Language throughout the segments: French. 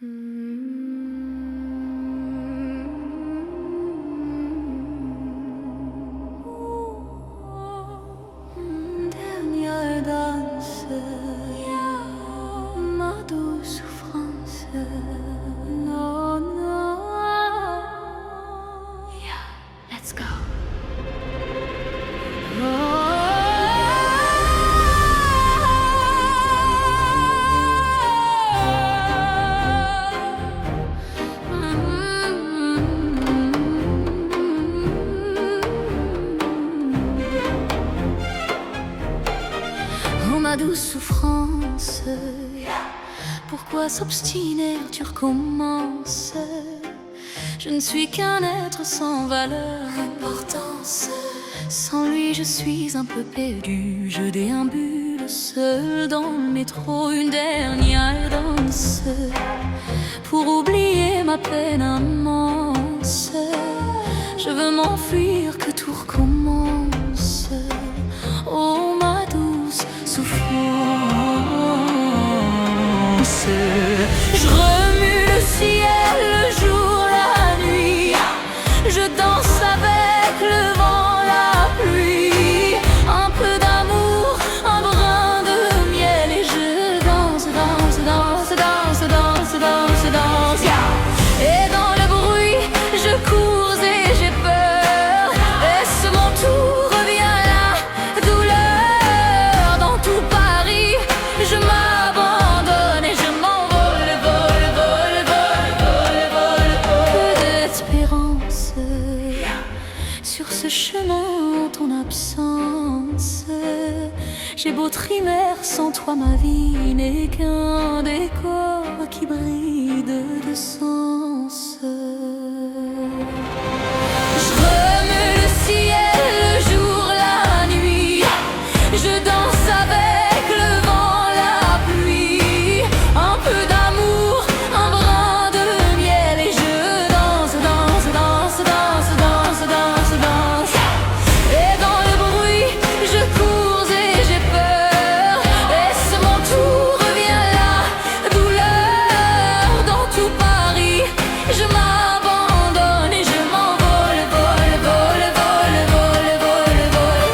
Dernière danse, ma douce souffrance. Non, non. Yeah, let's go. Oh ma douce souffrance, pourquoi s'obstiner, tu recommences. Je ne suis qu'un être sans valeur, importance. Sans lui je suis un peu perdu, je déambule seul dans le métro. Une dernière danse pour oublier ma peine immense. Je veux m'enfuir, que tout recommence. Oh ma douce souffrance, je remue le ciel, le jour, la nuit. Je danse avec le vent, la pluie. Un peu d'amour, un brin de miel. Et je danse, danse, danse, danse, danse, danse, danse. Et dans le bruit, je cours et j'ai peur. Est-ce mon tour, revient la douleur. Dans tout Paris, je m'abandonne et je m'envole, vole, vole, vole, vole, vole. Peu d'espérance sur ce chemin en ton absence. J'ai beau trimer, sans toi ma vie n'est qu'un décor qui brille de sens. Je remue le ciel, le jour, la nuit. Je danse avec le vent, la pluie. Un peu d'amour, un brin de miel. Et je danse, danse, danse, danse, danse, danse, danse. Et dans le bruit, je cours et j'ai peur. Est-ce mon tour, revient la douleur. Dans tout Paris, je m'abandonne et je m'envole, vole, vole, vole, vole, vole, vole.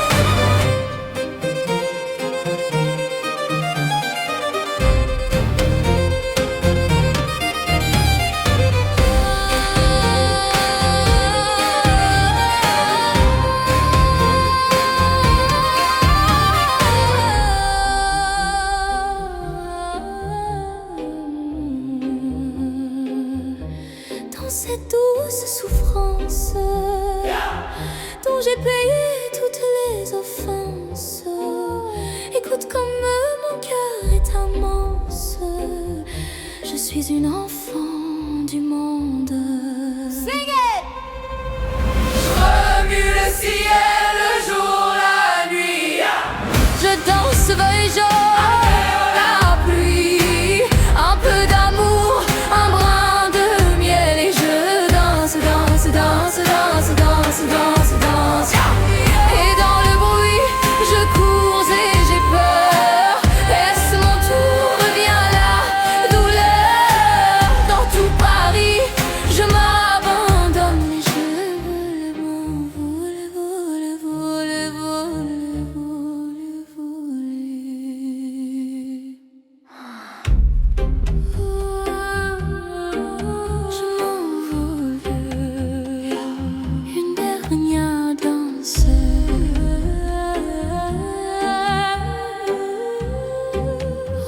Dans cette douce souffrance dont j'ai payé toutes les offenses. Écoute comme mon cœur est immense. Je suis une enfant du monde. Sing it! Remue le ciel, le jour, la nuit. Je danse, veuille jaune, la pluie. Un peu d'amour, un brin de miel. Et je danse, danse, danse, danse, danse, danse, danse. Et dans le bruit, je cours et j'ai peur. Est-ce mon tour, revient la douleur. Dans tout Paris, je m'abandonne et je m'envole, vole, vole, vole, vole, vole. Je m'envole, une dernière danse.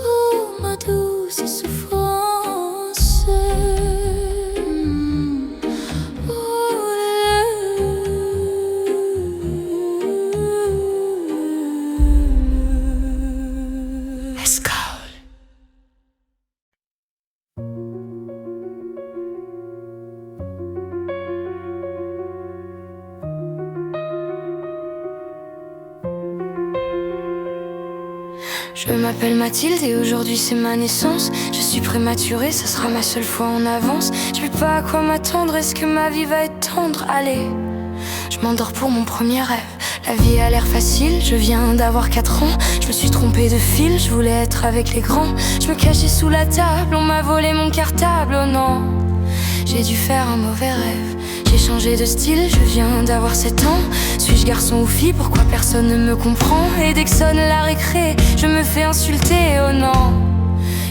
Oh ma douce souffrance. Let's go. Je m'appelle Mathilde et aujourd'hui c'est ma naissance. Je suis prématurée, ça sera ma seule fois en avance. Je sais pas à quoi m'attendre, est-ce que ma vie va être tendre? Allez, je m'endors pour mon premier rêve. La vie a l'air facile, je viens d'avoir 4 ans. Je me suis trompée de fil, je voulais être avec les grands. Je me cachais sous la table, on m'a volé mon cartable, oh non. J'ai dû faire un mauvais rêve. J'ai changé de style, je viens d'avoir 7 ans. Suis-je garçon ou fille, pourquoi personne ne me comprend? Et dès que sonne la récré, je me fais insulter, oh non.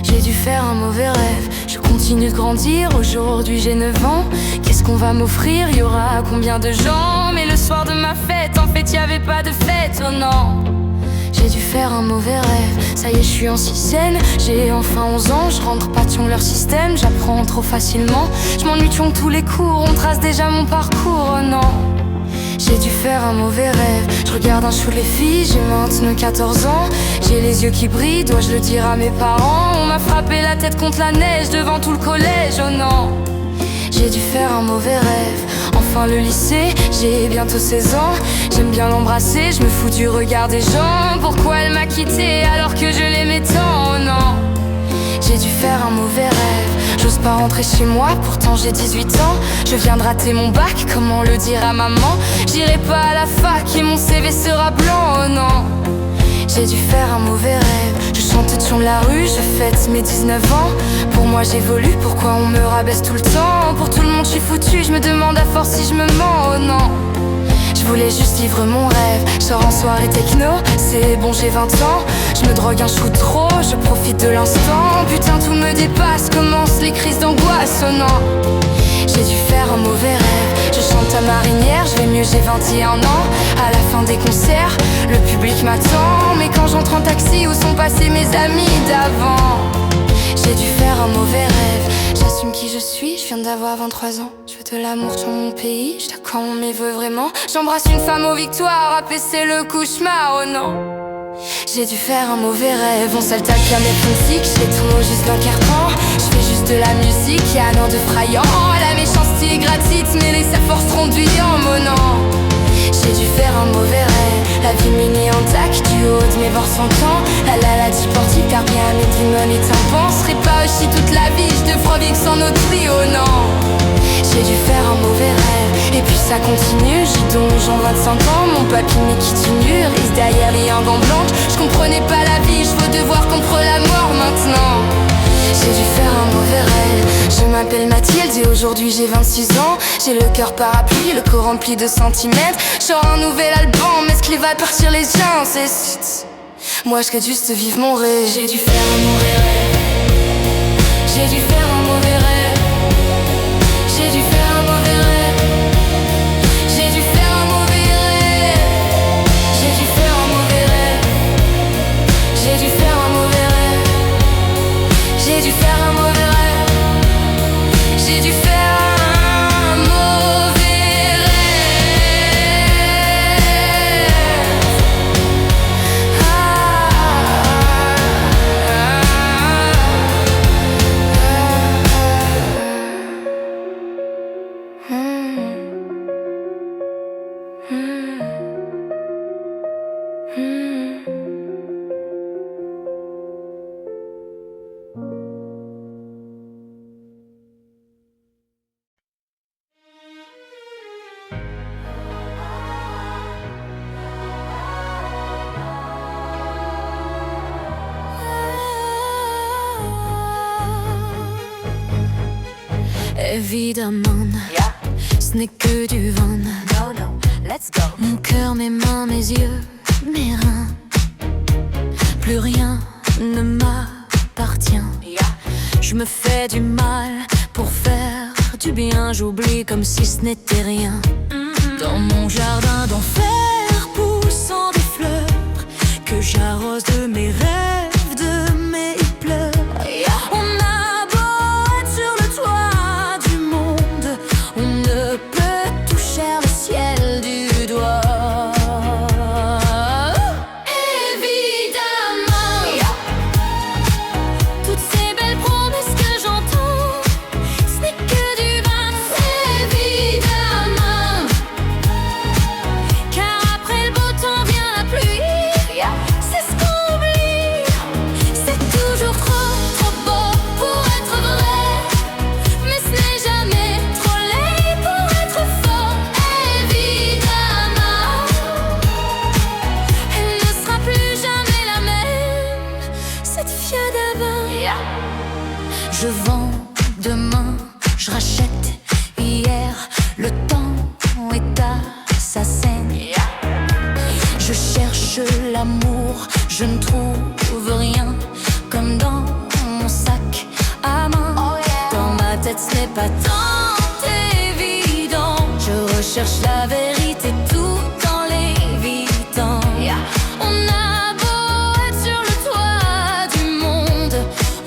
J'ai dû faire un mauvais rêve. Je continue de grandir, aujourd'hui j'ai 9 ans. Qu'est-ce qu'on va m'offrir? Y aura combien de gens? Mais le soir de ma fête, en fait y'avait pas de fête, oh non. J'ai dû faire un mauvais rêve. Ça y est, je suis en sixième, j'ai enfin 11 ans. Je rentre pas sur leur système, j'apprends trop facilement. Je m'ennuie de tous les cours, on trace déjà mon parcours, oh non. J'ai dû faire un mauvais rêve. Je regarde un show les filles, j'ai maintenant 14 ans. J'ai les yeux qui brillent, dois-je le dire à mes parents? On m'a frappé la tête contre la neige devant tout le collège, oh non. J'ai dû faire un mauvais rêve. Enfin le lycée, j'ai bientôt 16 ans. J'aime bien l'embrasser, je me fous du regard des gens. Pourquoi elle m'a quitté alors que je l'aimais tant, oh non. J'ai dû faire un mauvais rêve. J'ose pas rentrer chez moi, pourtant j'ai 18 ans. Je viens de rater mon bac, comment le dire à maman? J'irai pas à la fac et mon CV sera blanc, oh non. J'ai dû faire un mauvais rêve. Je chante sur la rue, je fête mes 19 ans. Pour moi j'évolue, pourquoi on me rabaisse tout le temps? Pour tout le monde je suis foutu, je me demande à force si je me mens, oh non. Je voulais juste vivre mon rêve. Je sors en soirée techno, c'est bon j'ai 20 ans. Je me drogue un chou trop, je profite de l'instant. Putain tout me dépasse, commencent les crises d'angoisse, oh non. J'ai dû faire un mauvais rêve. Je chante à marinière, je vais mieux, j'ai 21 ans. À la fin des concerts, le public m'attend. Mais quand j'entre en taxi, où sont passés mes amis d'avant? J'ai dû faire un mauvais rêve. J'assume qui je suis, je viens d'avoir 23 ans. Je veux de l'amour sur mon pays, je quand on m'y veut vraiment. J'embrasse une femme aux victoires, apaiser le cauchemar, oh non. J'ai dû faire un mauvais rêve. On s'attaque à mes phonetiques, j'ai trop juste d'un carton. Je fais juste de la musique, y'a un an de frayant. La méchanceté est gratuite, mais les sa force ronduillant, oh non. J'ai dû faire un mauvais rêve. La vie mini en tac, du haut de mes bords 100 ans. La sportive, car bien mes démons et tympans. Serait pas aussi toute la vie, je devrais vivre sans notre prix, oh non. J'ai dû faire un mauvais rêve. Et puis ça continue, j'y donge en 25 ans. Mon papy mais qui tue nu, reste derrière les gants blanches. Je comprenais pas la vie, je veux devoir contre la mort maintenant. J'ai dû faire un mauvais rêve. Je m'appelle Mathilde et aujourd'hui j'ai 26 ans. J'ai le cœur parapluie, le corps rempli de centimètres. J'aurai un nouvel album, est-ce qu'il va partir les gens? C'est... Moi je souhaite juste vivre mon rêve. J'ai dû faire un mauvais rêve. J'ai dû faire un mauvais rêve. J'ai dû faire un mauvais rêve. J'ai dû faire un mauvais rêve. J'ai dû faire un mauvais rêve. J'ai dû faire un mauvais rêve. J'ai dû faire un mauvais rêve. J'ai dû faire un mauvais Évidemment, ce n'est que du vent. Let's go. Mon cœur, mes mains, mes yeux, mes reins. Plus rien ne m'appartient. Je me fais du mal pour faire du bien. J'oublie comme si ce n'était rien. Dans mon jardin d'enfer, poussant des fleurs que j'arrose de mes rêves, de mes pleurs. On a beau être sur le toit du monde, on ne peut toucher le ciel du doigt. Évidemment, toutes ces belles promesses que j'entends, ce n'est que du vin. Évidemment, car après le beau temps vient la pluie. C'est ce qu'on oublie. Demain, je rachète. Hier, le temps est à sa scène. Je cherche l'amour, je ne trouve rien. Comme dans mon sac à main. Dans ma tête, ce n'est pas tant évident. Je recherche la vérité tout en l'évitant. On a beau être sur le toit du monde,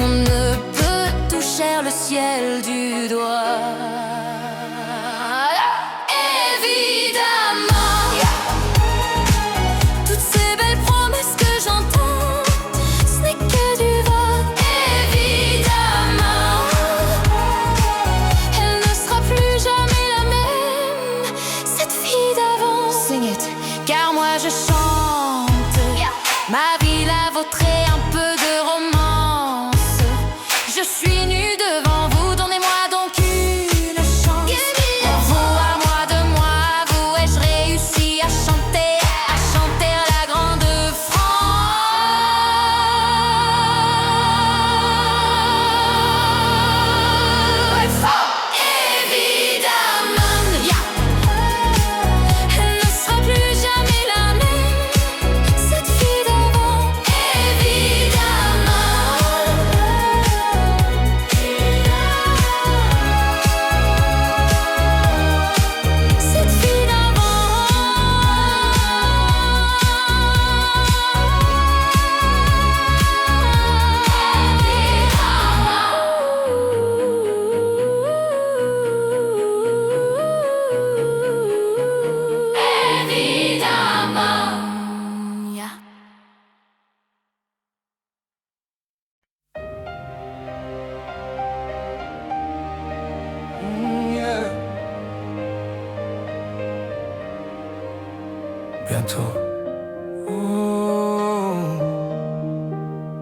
on ne peut toucher le ciel du doigt. Évidemment, toutes ces belles promesses que j'entends, ce n'est que du vent. Évidemment, elle ne sera plus jamais la même, cette fille d'avant. Sing it, car moi je chante. Ma vie la vôtre est un peu de romance. Je suis nue devant vous, donnez-moi donc une chance. Vous à moi, de moi à vous, ai-je réussi à chanter la grande France. Évidemment, elle ne sera plus jamais la même, cette fille d'avant. Évidemment, cette fille d'avant. Évidemment, yeah. Bientôt. Oh,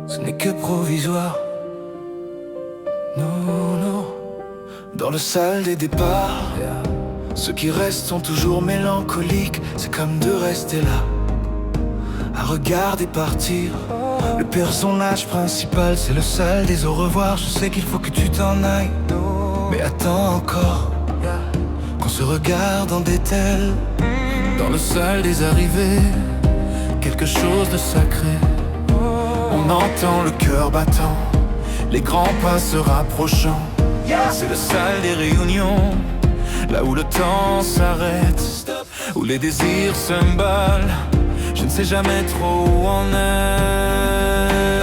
ce n'est que provisoire. Non, non. Dans le salle des départs, ceux qui restent sont toujours mélancoliques. C'est comme de rester là, à regarder partir. Le personnage principal, c'est le seul des au revoir. Je sais qu'il faut que tu t'en ailles, mais attends encore qu'on se regarde en détail. Dans le salle des arrivées, quelque chose de sacré. On entend le cœur battant, les grands pas se rapprochant. C'est le salle des réunions, là où le temps s'arrête, où les désirs s'emballent. Je ne sais jamais trop où on est.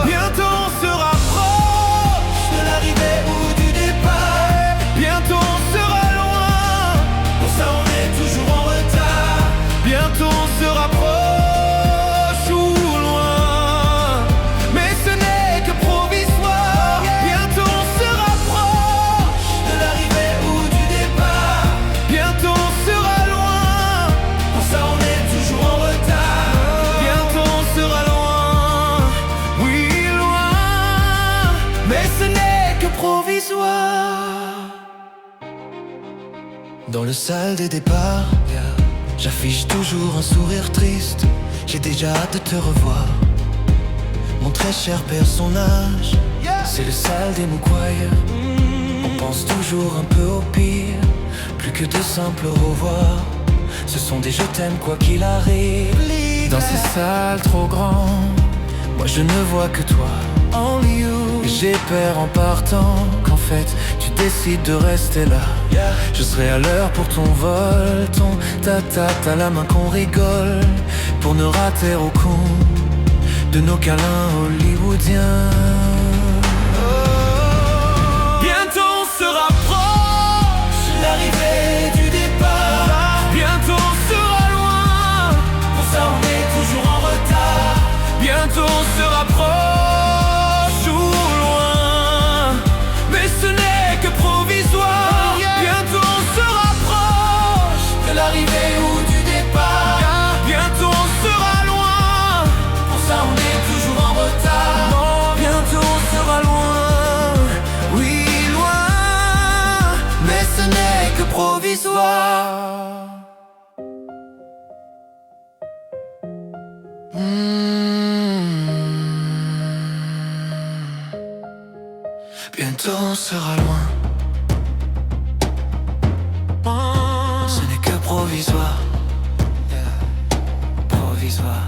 Bientôt on se rapproche de l'arrivée ou du départ. Bientôt on sera loin, pour ça on est toujours en retard. Bientôt on se rapproche ou loin, mais ce n'est que provisoire. Bientôt on se rapproche de l'arrivée ou du départ. Bientôt on sera loin, pour ça on est toujours en retard. Bientôt on sera loin, oui loin, mais ce n'est que provisoire. Dans le salle des départs, j'affiche toujours un sourire triste. J'ai déjà hâte de te revoir, mon très cher personnage. C'est le salle des Moukwaya. On pense toujours un peu au pire, plus que de simples au revoir. Ce sont des je t'aime quoi qu'il arrive. Dans ces salles trop grandes, moi je ne vois que toi, only you. Et j'ai peur en partant qu'en fait tu décides de rester là. Je serai à l'heure pour ton vol, ton ta-ta-ta à la main qu'on rigole, pour ne rater aucun de nos câlins hollywoodiens. Bientôt on se rapproche de l'arrivée du départ. Bientôt on sera loin, pour ça on est toujours en retard. Bientôt on se rapproche ou loin, mais ce n'est que provisoire. Bientôt on se rapproche de l'arrivée ou du départ. Bientôt on sera loin, pour ça on est toujours en retard. Bientôt on sera loin, oui loin, mais ce n'est que provisoire. Bientôt on sera loin. Ce n'est que provisoire. Provisoire.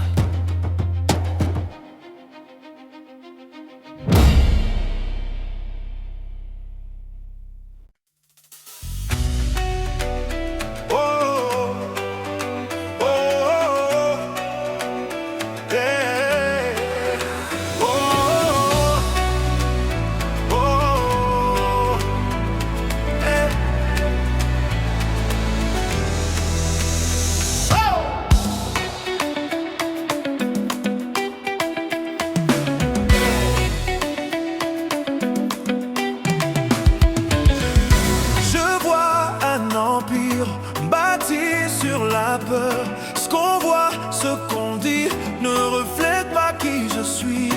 Ce qu'on voit, ce qu'on dit ne reflète pas qui je suis.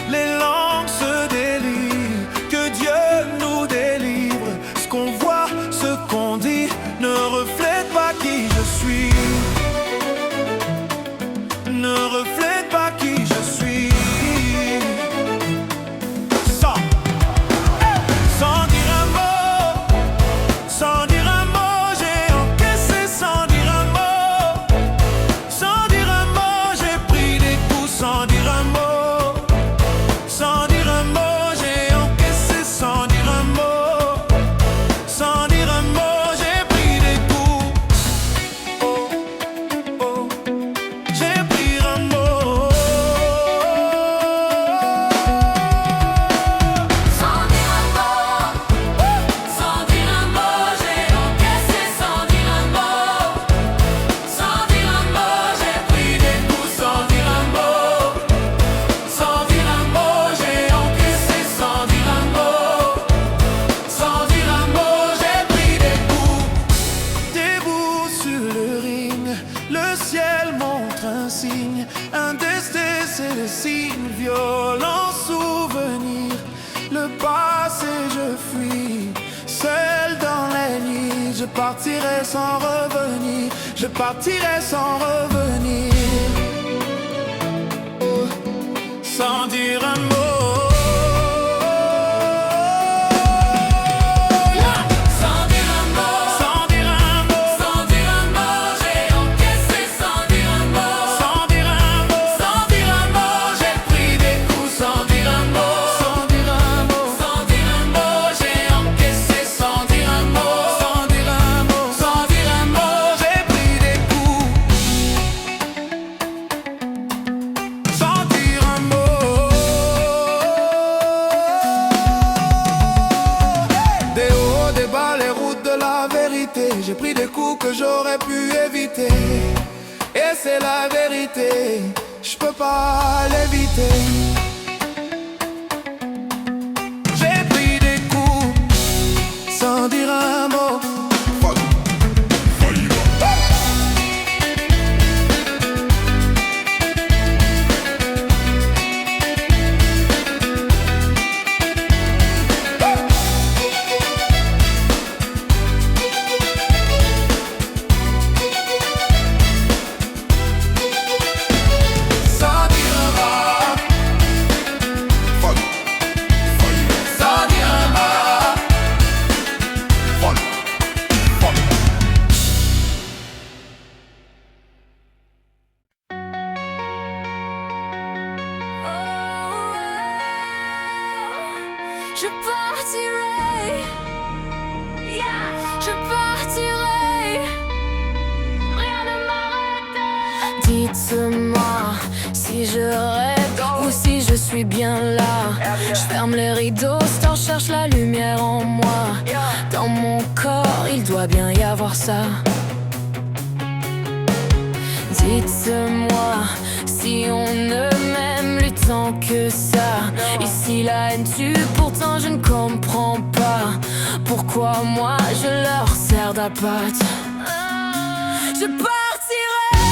Les langues se délient, que Dieu nous délivre. Ce qu'on voit, ce qu'on dit ne reflète pas qui je suis. Ne reflète pas qui je suis. Sans dire un mot, sans dire un mot, j'ai encaissé sans dire un mot. Sans dire un mot, j'ai pris des coups sans dire un mot. Sans dire un mot, j'ai encaissé sans dire un mot. Sans dire un mot, j'ai pris des coups. Oh, oh, j'ai pris un mot. Sans dire un mot, sans dire un mot, j'ai encaissé sans dire un mot. Sans dire un mot, j'ai pris des coups sans dire un mot. Sans dire un mot, j'ai encaissé sans dire un mot. Sans dire un mot, j'ai pris des coups. Debout sur le ring, le ciel montre un signe. Un destin, c'est le signe, violent souvenir. Le passé, je fuis, seul dans les nuits. Je partirai sans revenir, je partirai sans revenir. Oh, sans dire un mot. Sans dire un mot, Sans dire un mot, sans dire un mot, j'ai encaissé sans dire un mot. sans dire un mot, Sans dire un mot, j'ai pris des coups sans dire un mot. sans dire un mot, Sans dire un mot, j'ai encaissé sans dire un mot. sans dire un mot, Sans dire un mot, j'ai pris des coups. Sans dire un mot. Des hauts, des bas, les routes de la vérité. J'ai pris des coups que j'aurais pu éviter. Et c'est la vérité, je peux pas l'éviter. J'ai pris des coups sans dire un mot. Sans dire un mot, sans dire un mot. Je partirai, je partirai, rien ne m'arrête. Dites-moi si je rêve ou si je suis bien là. Je ferme les rideaux, Star cherche la lumière en moi. Dans mon corps, il doit bien y avoir ça. Dites-moi si on ne m'aime plus tant que ça. Ici la haine tue, pourtant je ne comprends pas pourquoi moi je leur sers d'appât. Je partirai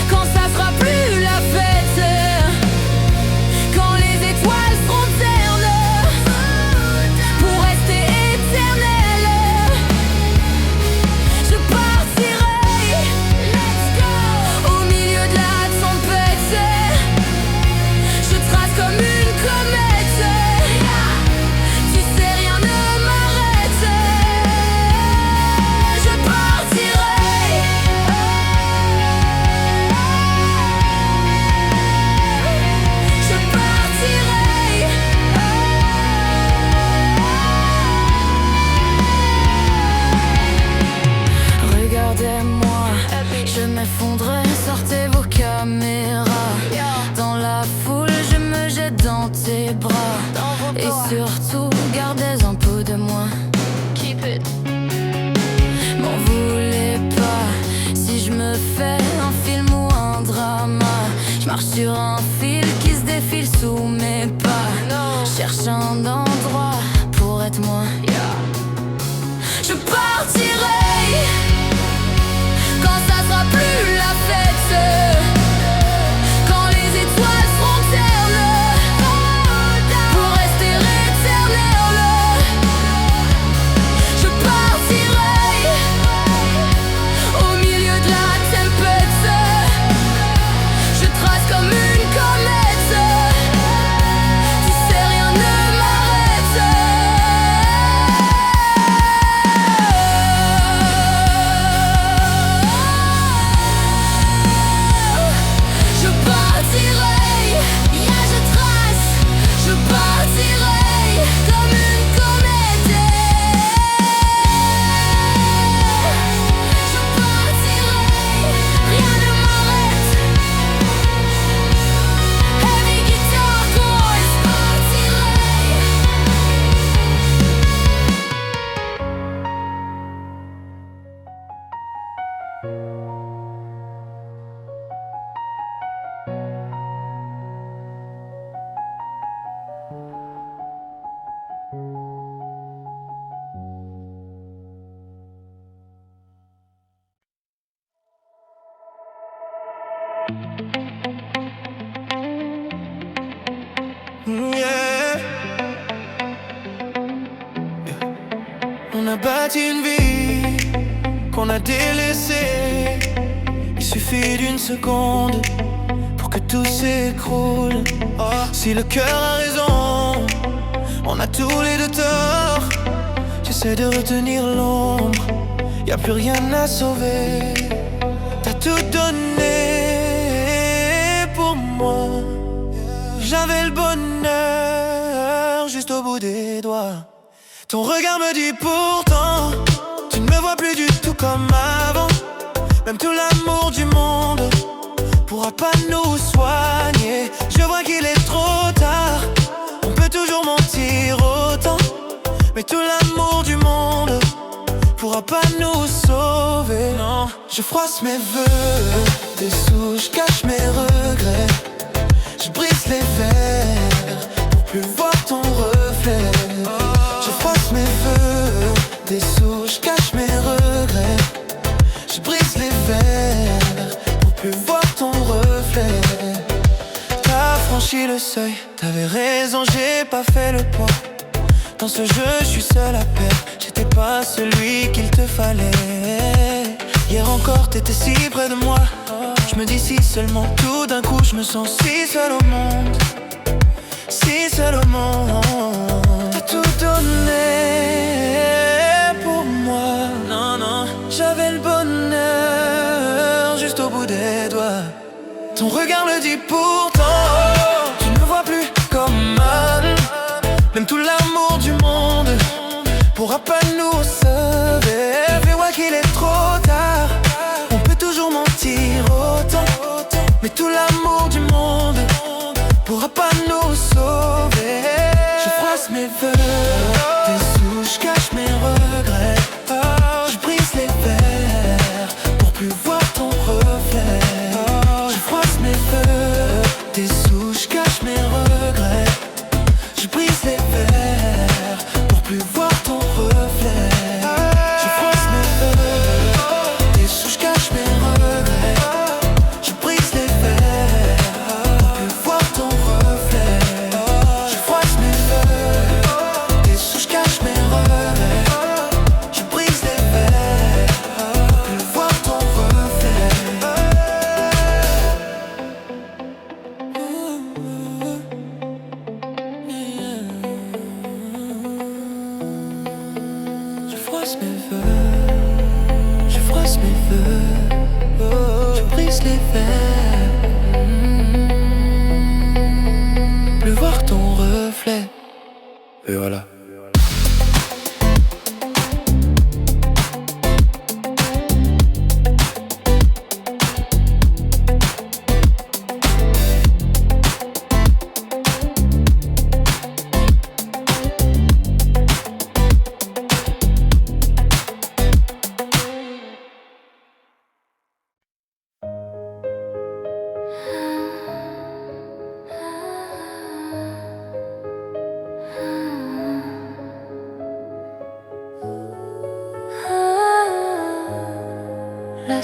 quand ça sera plus la fête, quand les étoiles seront ternes pour rester éternelles. Je partirai au milieu de la tempête. Je trace comme une comète Et surtout, gardez un peu de moi. Keep it. M'en voulez pas si je me fais un film ou un drama. Je marche sur un fil qui se défile sous mes pas. Cherche un endroit pour être moi. Je partirai quand ça sera plus la fête, quand les étoiles seront ternes, pour rester éternel. Je partirai au milieu de la tempête. Je trace comme une comète. Tu sais, rien ne m'arrête. Je partirai, yeah, je trace. Je partirai comme une comète. Je partirai, rien ne m'arrête. Heavy guitar chords, partirai. Yeah. On a bâti une vie qu'on a délaissée. Il suffit d'une seconde pour que tout s'écroule. Oh, si le cœur a raison, on a tous les deux tort. J'essaie de retenir l'ombre, y a plus rien à sauver. T'as tout donné pour moi. J'avais le bonheur juste au bout des doigts. Ton regard me dit pourtant, tu ne me vois plus du tout comme avant. Même tout l'amour du monde pourra pas nous soigner. Je vois qu'il est trop tard, on peut toujours mentir autant. Mais tout l'amour du monde pourra pas nous sauver. Non, je froisse mes vœux, dessous je cache mes regrets. Je brise les verres pour plus voir ton reflet. Je froisse mes vœux, dessous je cache mes regrets. Je brise les verres pour plus voir ton reflet. T'as franchi le seuil, t'avais raison, j'ai pas fait le poids. Dans ce jeu, je suis seul à perdre, j'étais pas celui qu'il te fallait. Hier encore, t'étais si près de moi. Je me dis si seulement, tout d'un coup je me sens si seul au monde. Si seul au monde. T'as tout donné pour moi. Non, non, j'avais le bonheur juste au bout des doigts. Ton regard le dit pourtant, tu ne me vois plus comme mal. Même tout l'amour du monde pourra pas nous sauver. Mais ouais qu'il est trop tard, on peut toujours mentir autant. Mais tout l'amour du monde pourra pas nous sauver. Je froisse mes vœux, dessous je cache mes regrets. Je brise les verres pour plus voir ton reflet. Je froisse mes vœux, dessous je cache mes regrets. Je brise les verres pour plus voir ton reflet. Je froisse mes vœux, dessous je cache mes regrets. Je brise les verres pour plus voir ton reflet. Je froisse mes vœux, dessous je cache mes regrets. Je brise les verres pour plus voir ton reflet. Je froisse mes vœux, je froisse mes vœux, je brise les verres, plus voir ton reflet. Et voilà.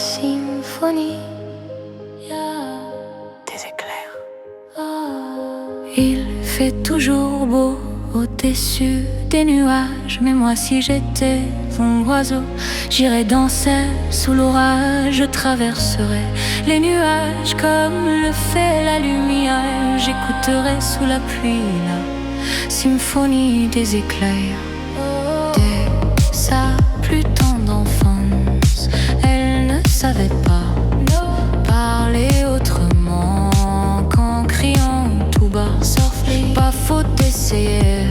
symphonie des éclairs. Il fait toujours beau au-dessus des nuages, mais moi si j'étais un oiseau, j'irais danser sous l'orage. Je traverserais les nuages comme le fait la lumière. J'écouterais sous la pluie la symphonie des éclairs. Dès sa plus tendre enfance, elle ne savait pas parler autrement qu'en criant tout bas. Pas faute d'essayer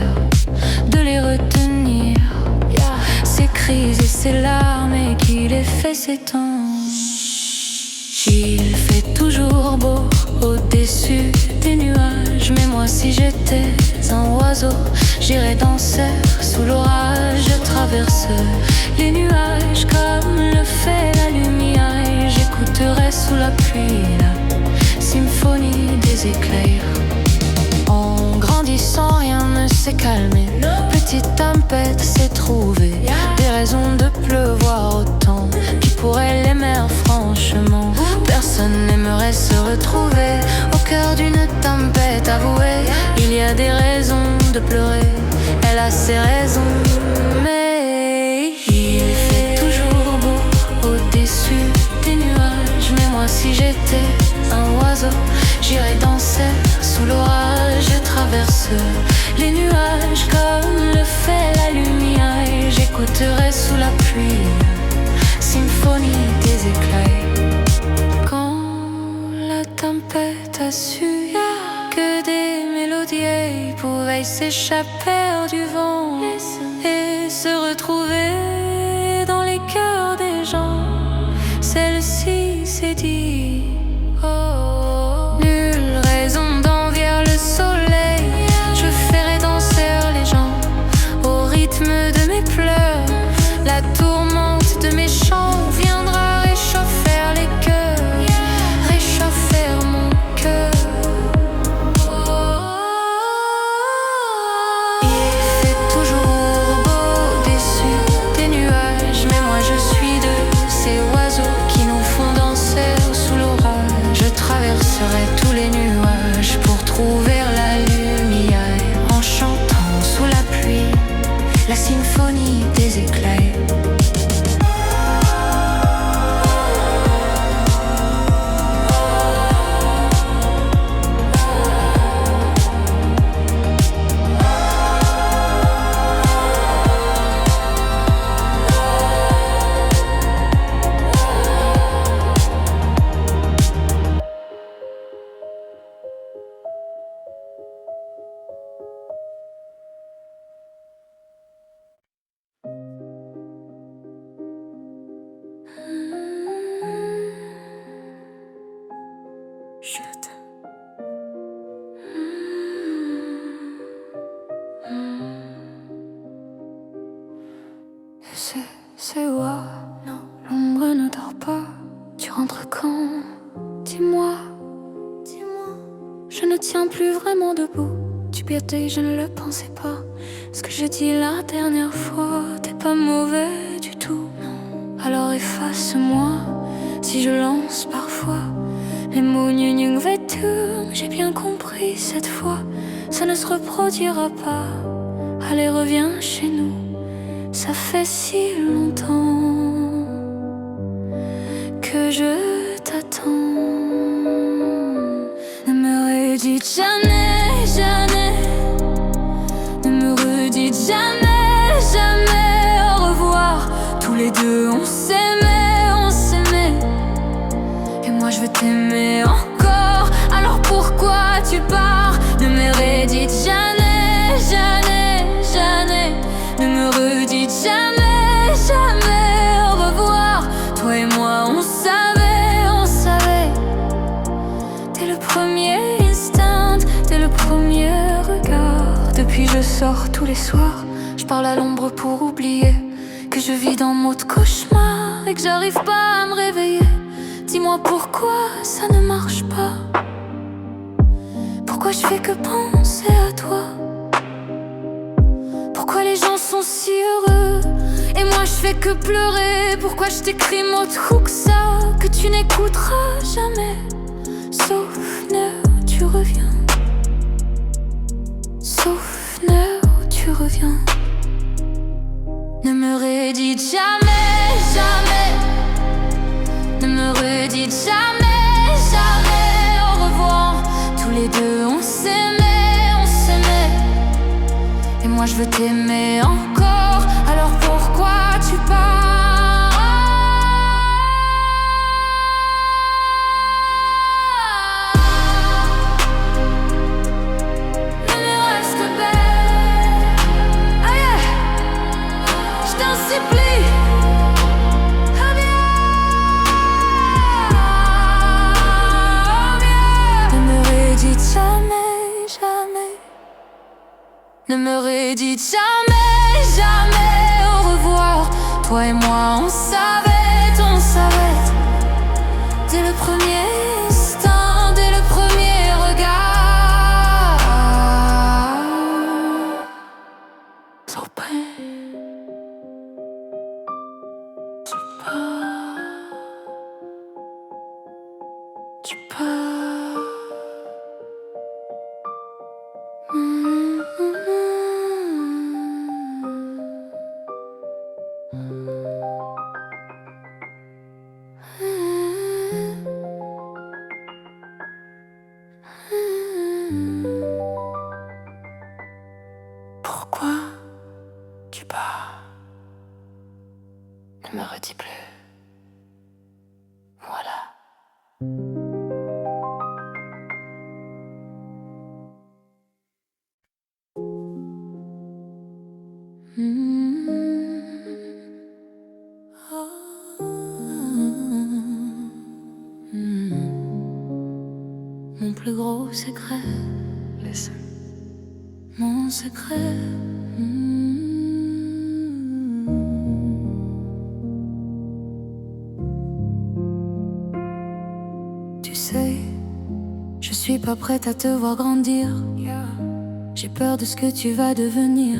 de les retenir, ses cris et ses larmes, et qui les fait s'étendre. Il fait toujours beau au-dessus des nuages, mais moi si j'étais un oiseau, j'irais danser sous l'orage. Je traverse les nuages comme le fait la lumière. J'écouterais sous la pluie la symphonie des éclairs. En grandissant, rien ne s'est calmé. Petite tempête s'est trouvée, des raisons de pleuvoir autant. Qui pourrait l'aimer franchement? Personne n'aimerait se retrouver au cœur d'une tempête avouée. Il y a des raisons de pleurer, elle a ses raisons, mais il fait toujours beau au-dessus des nuages. Mais moi si j'étais un oiseau, j'irais danser sous l'orage. Je traverse les nuages comme le fait la lumière. J'écouterais sous la pluie symphonie des éclairs. Quand la tempête a su que des mélodies pouvaient s'échapper du vent et se retrouver dans les cœurs des gens, celle-ci s'est dit: oh, nulle raison d'envier le soleil. Je ferai danser les gens au rythme de mes pleurs. La tourmente de mes chants viendra réchauffer les cœurs, réchauffer mon cœur. Il fait toujours beau au-dessus des nuages, mais moi je suis de ces oiseaux qui nous font danser sous l'orage. Je traverserai tous les nuages pour trouver la lumière, en chantant sous la pluie la symphonie des éclairs. C'est quoi? Non, l'ombre ne dort pas. Tu rentres quand? Dis-moi. Je ne tiens plus vraiment debout. Tu piétais, je ne le pensais pas. Ce que j'ai dit la dernière fois, t'es pas mauvais du tout. Non. Alors efface-moi si je lance parfois les mots gnu vêtus. J'ai bien compris cette fois, ça ne se reproduira pas. Allez, reviens chez nous. Ça fait si longtemps que je t'attends. Ne me redites jamais, jamais. Ne me redites jamais, jamais au revoir. Tous les deux on s'aimait, on s'aimait. Et moi je veux t'aimer encore. Alors pourquoi tu pars? Ne me redites jamais, jamais, jamais. Ne me redites jamais, jamais au revoir. Toi et moi on savait. Dès le premier instant, dès le premier regard. Depuis je sors tous les soirs, je parle à l'ombre pour oublier que je vis dans mode cauchemar et que j'arrive pas à me réveiller. Dis-moi pourquoi ça ne marche pas. Pourquoi je fais que penser à toi? Pourquoi les gens sont si heureux Et moi je fais que pleurer. Pourquoi je t'écris mot de fou que ça, que tu n'écouteras jamais. Souvenir, tu reviens. Souvenir, tu reviens. Ne me redites jamais, jamais. Ne me redites jamais, jamais. Au revoir. Tous les deux on s'aimait, on s'aimait. Et moi je veux t'aimer encore. Alors pourquoi tu pars? Ne me redites jamais, jamais au revoir. Toi et moi on savait, dès le premier instant, dès le premier regard. So bad. Tu pars, tu pars. Pourquoi tu pars? Ne me redis plus. Voilà. Mon plus gros secret. Listen. Mon secret. Tu sais, je suis pas prête à te voir grandir. J'ai peur de ce que tu vas devenir.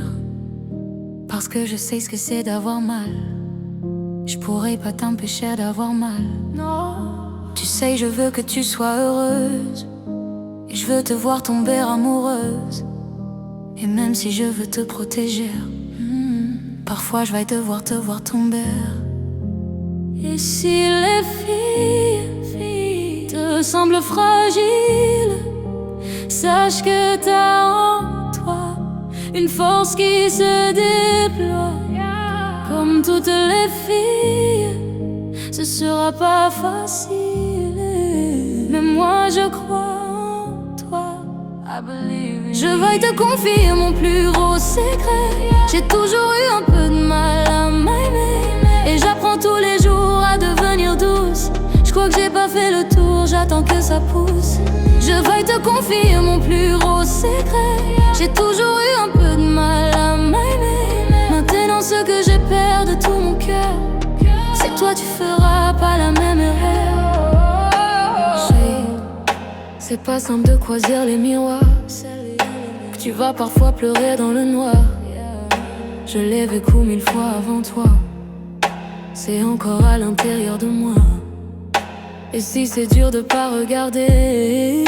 Parce que je sais ce que c'est d'avoir mal. Je pourrais pas t'empêcher d'avoir mal. Non. Tu sais, je veux que tu sois heureuse. Et je veux te voir tomber amoureuse. Et même si je veux te protéger, parfois je vais devoir te voir tomber. Et si les filles te semblent fragiles, sache que t'as en toi une force qui se déploie. Comme toutes les filles, ce sera pas facile. Mais moi je crois en toi. Je vais te confier mon plus gros secret. J'ai toujours eu un peu de mal à m'aimer. Et j'apprends tous les jours à devenir douce. Je crois que j'ai pas fait le tour, j'attends que ça pousse. Je vais te confier mon plus gros secret. J'ai toujours eu un peu de mal à m'aimer. Maintenant ce que j'ai peur de tout mon cœur, c'est que toi tu feras pas la même erreur. C'est pas simple de croiser les miroirs, que tu vas parfois pleurer dans le noir. Je l'ai vécu 1000 fois avant toi. C'est encore à l'intérieur de moi. Et si c'est dur de pas regarder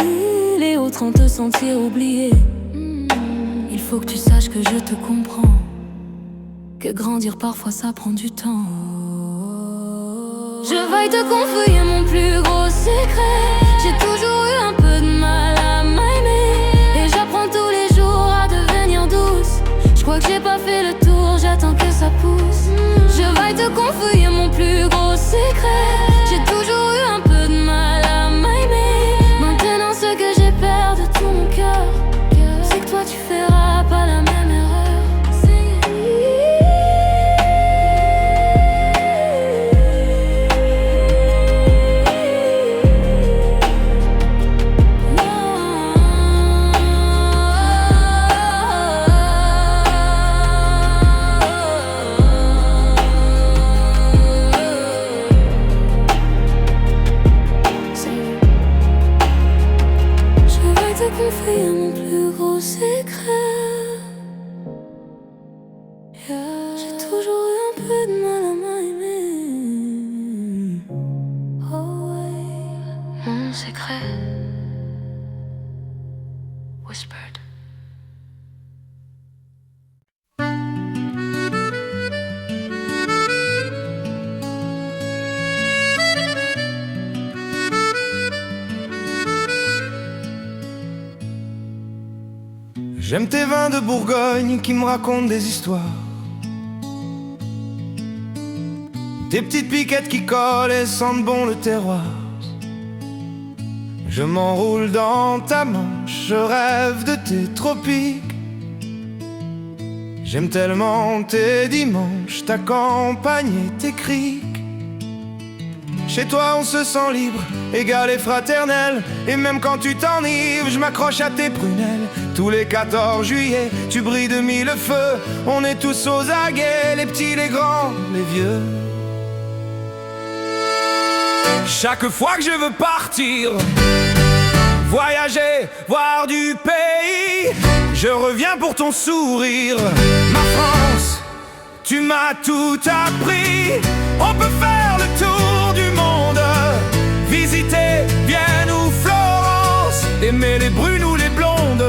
les autres en te sentir oublié, il faut que tu saches que je te comprends, que grandir parfois ça prend du temps. Je vais te confier mon plus gros secret. J'ai toujours eu un peu de mal à m'aimer. Et j'apprends tous les jours à devenir douce. Je crois que j'ai pas fait le tour, j'attends que ça pousse. Je vais te confier mon plus gros secret. J'ai toujours eu un peu de mal à m'aimer. Maintenant ce que j'ai peur de tout mon cœur, c'est que toi tu feras pas la même erreur. Confier mon plus gros secret. J'ai toujours eu un peu J'aime tes vins de Bourgogne qui me racontent des histoires, tes petites piquettes qui collent et sentent bon le terroir. Je m'enroule dans ta manche, je rêve de tes tropiques. J'aime tellement tes dimanches, ta campagne et tes criques. Chez toi on se sent libre, égal et fraternel. Et même quand tu t'enivres, je m'accroche à tes prunelles. Tous les 14 juillet, tu brilles de mille feux. On est tous aux aguets, les petits, les grands, les vieux. Chaque fois que je veux partir, voyager, voir du pays, je reviens pour ton sourire. Ma France, tu m'as tout appris. On peut faire le tour du monde, visiter Vienne ou Florence, aimer les brunes ou les blondes.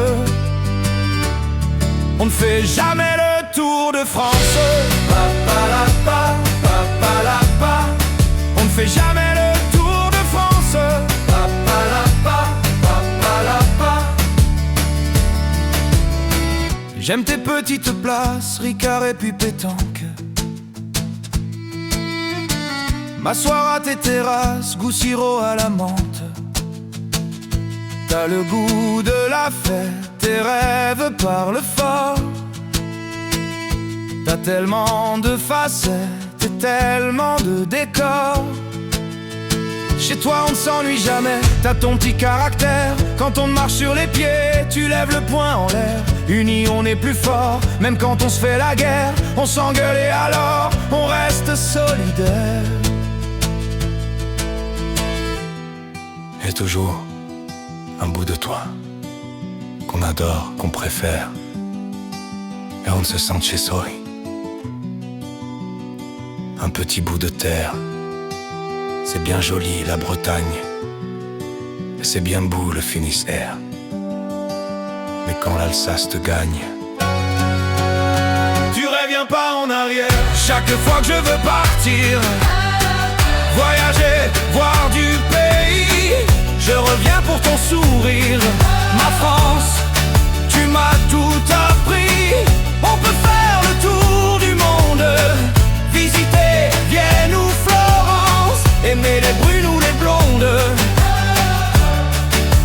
On ne fait jamais le tour de France. Pa-pa-la-pa, pa-pa-la-pa. On ne fait jamais le tour de France. Pa-pa-la-pa, pa-pa-la-pa. J'aime tes petites places, Ricard et puis pétanque. M'asseoir à tes terrasses, goût sirop à la menthe. T'as le goût de la fête, tes rêves parlent fort. T'as tellement de facettes et tellement de décors. Chez toi on ne s'ennuie jamais, t'as ton petit caractère. Quand on marche sur les pieds, tu lèves le poing en l'air. Unis on est plus fort, même quand on se fait la guerre. On s'engueule et alors on reste solidaire. Et toujours un bout de toi qu'on adore, qu'on préfère, et on se sent chez soi. Un petit bout de terre, c'est bien joli la Bretagne, et c'est bien beau le Finistère. Mais quand l'Alsace te gagne, tu reviens pas en arrière. Chaque fois que je veux partir, voyager, voir du pays, je reviens pour ton sourire. Ma France, tu m'as tout appris. On peut faire le tour du monde, visiter Vienne ou Florence, aimer les brunes ou les blondes.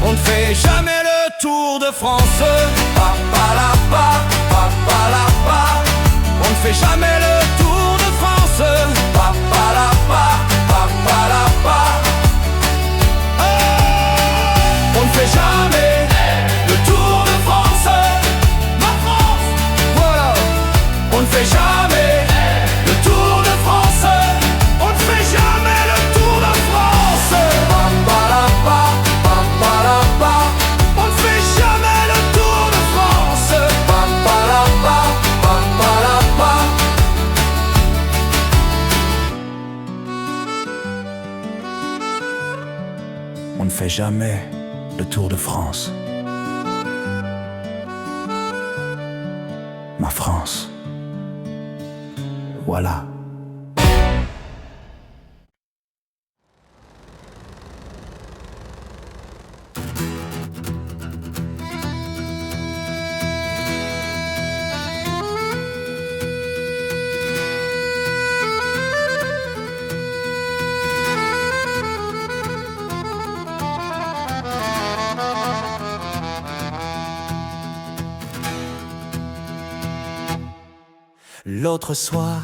On ne fait jamais le tour de France. Pa-pa-la-pa, pa-pa-la-pa. On ne fait jamais le tour de France. Pa-pa-la-pa, pa-pa-la-pa. On ne fait jamais le tour de France. Ma France, voilà. On ne fait jamais le tour de France. On ne fait jamais le tour de France. Pa-pa-la-pa, pa-pa-la-pa. On ne fait jamais le tour de France. Pa-pa-la-pa, pa-pa-la-pa. on ne fait jamais le tour de France. Ma France, voilà. L'autre soir,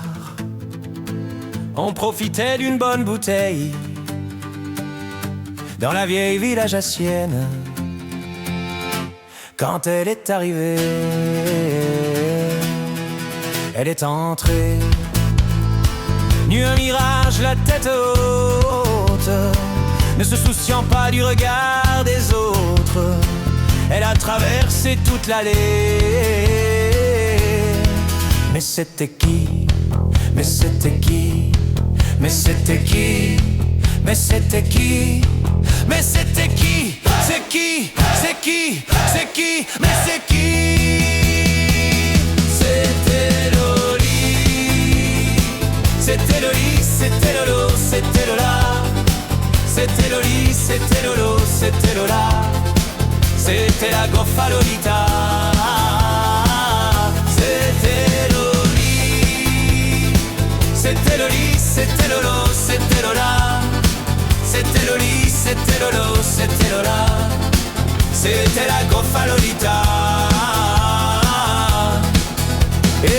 on profitait d'une bonne bouteille dans la vieille ville alsacienne. Quand elle est arrivée, elle est entrée, nue un mirage, la tête haute, ne se souciant pas du regard des autres. Elle a traversé toute l'allée. Mais c'était qui? Mais c'était qui? Mais c'était qui? Mais c'était qui? Mais c'était qui? C'est qui? C'est qui? C'est qui? Mais c'est qui? C'était Loli. C'était Loli, c'était Lolo, c'était Lola. C'était Loli, c'était Lolo, c'était Lola. C'était la Goffa Lolita.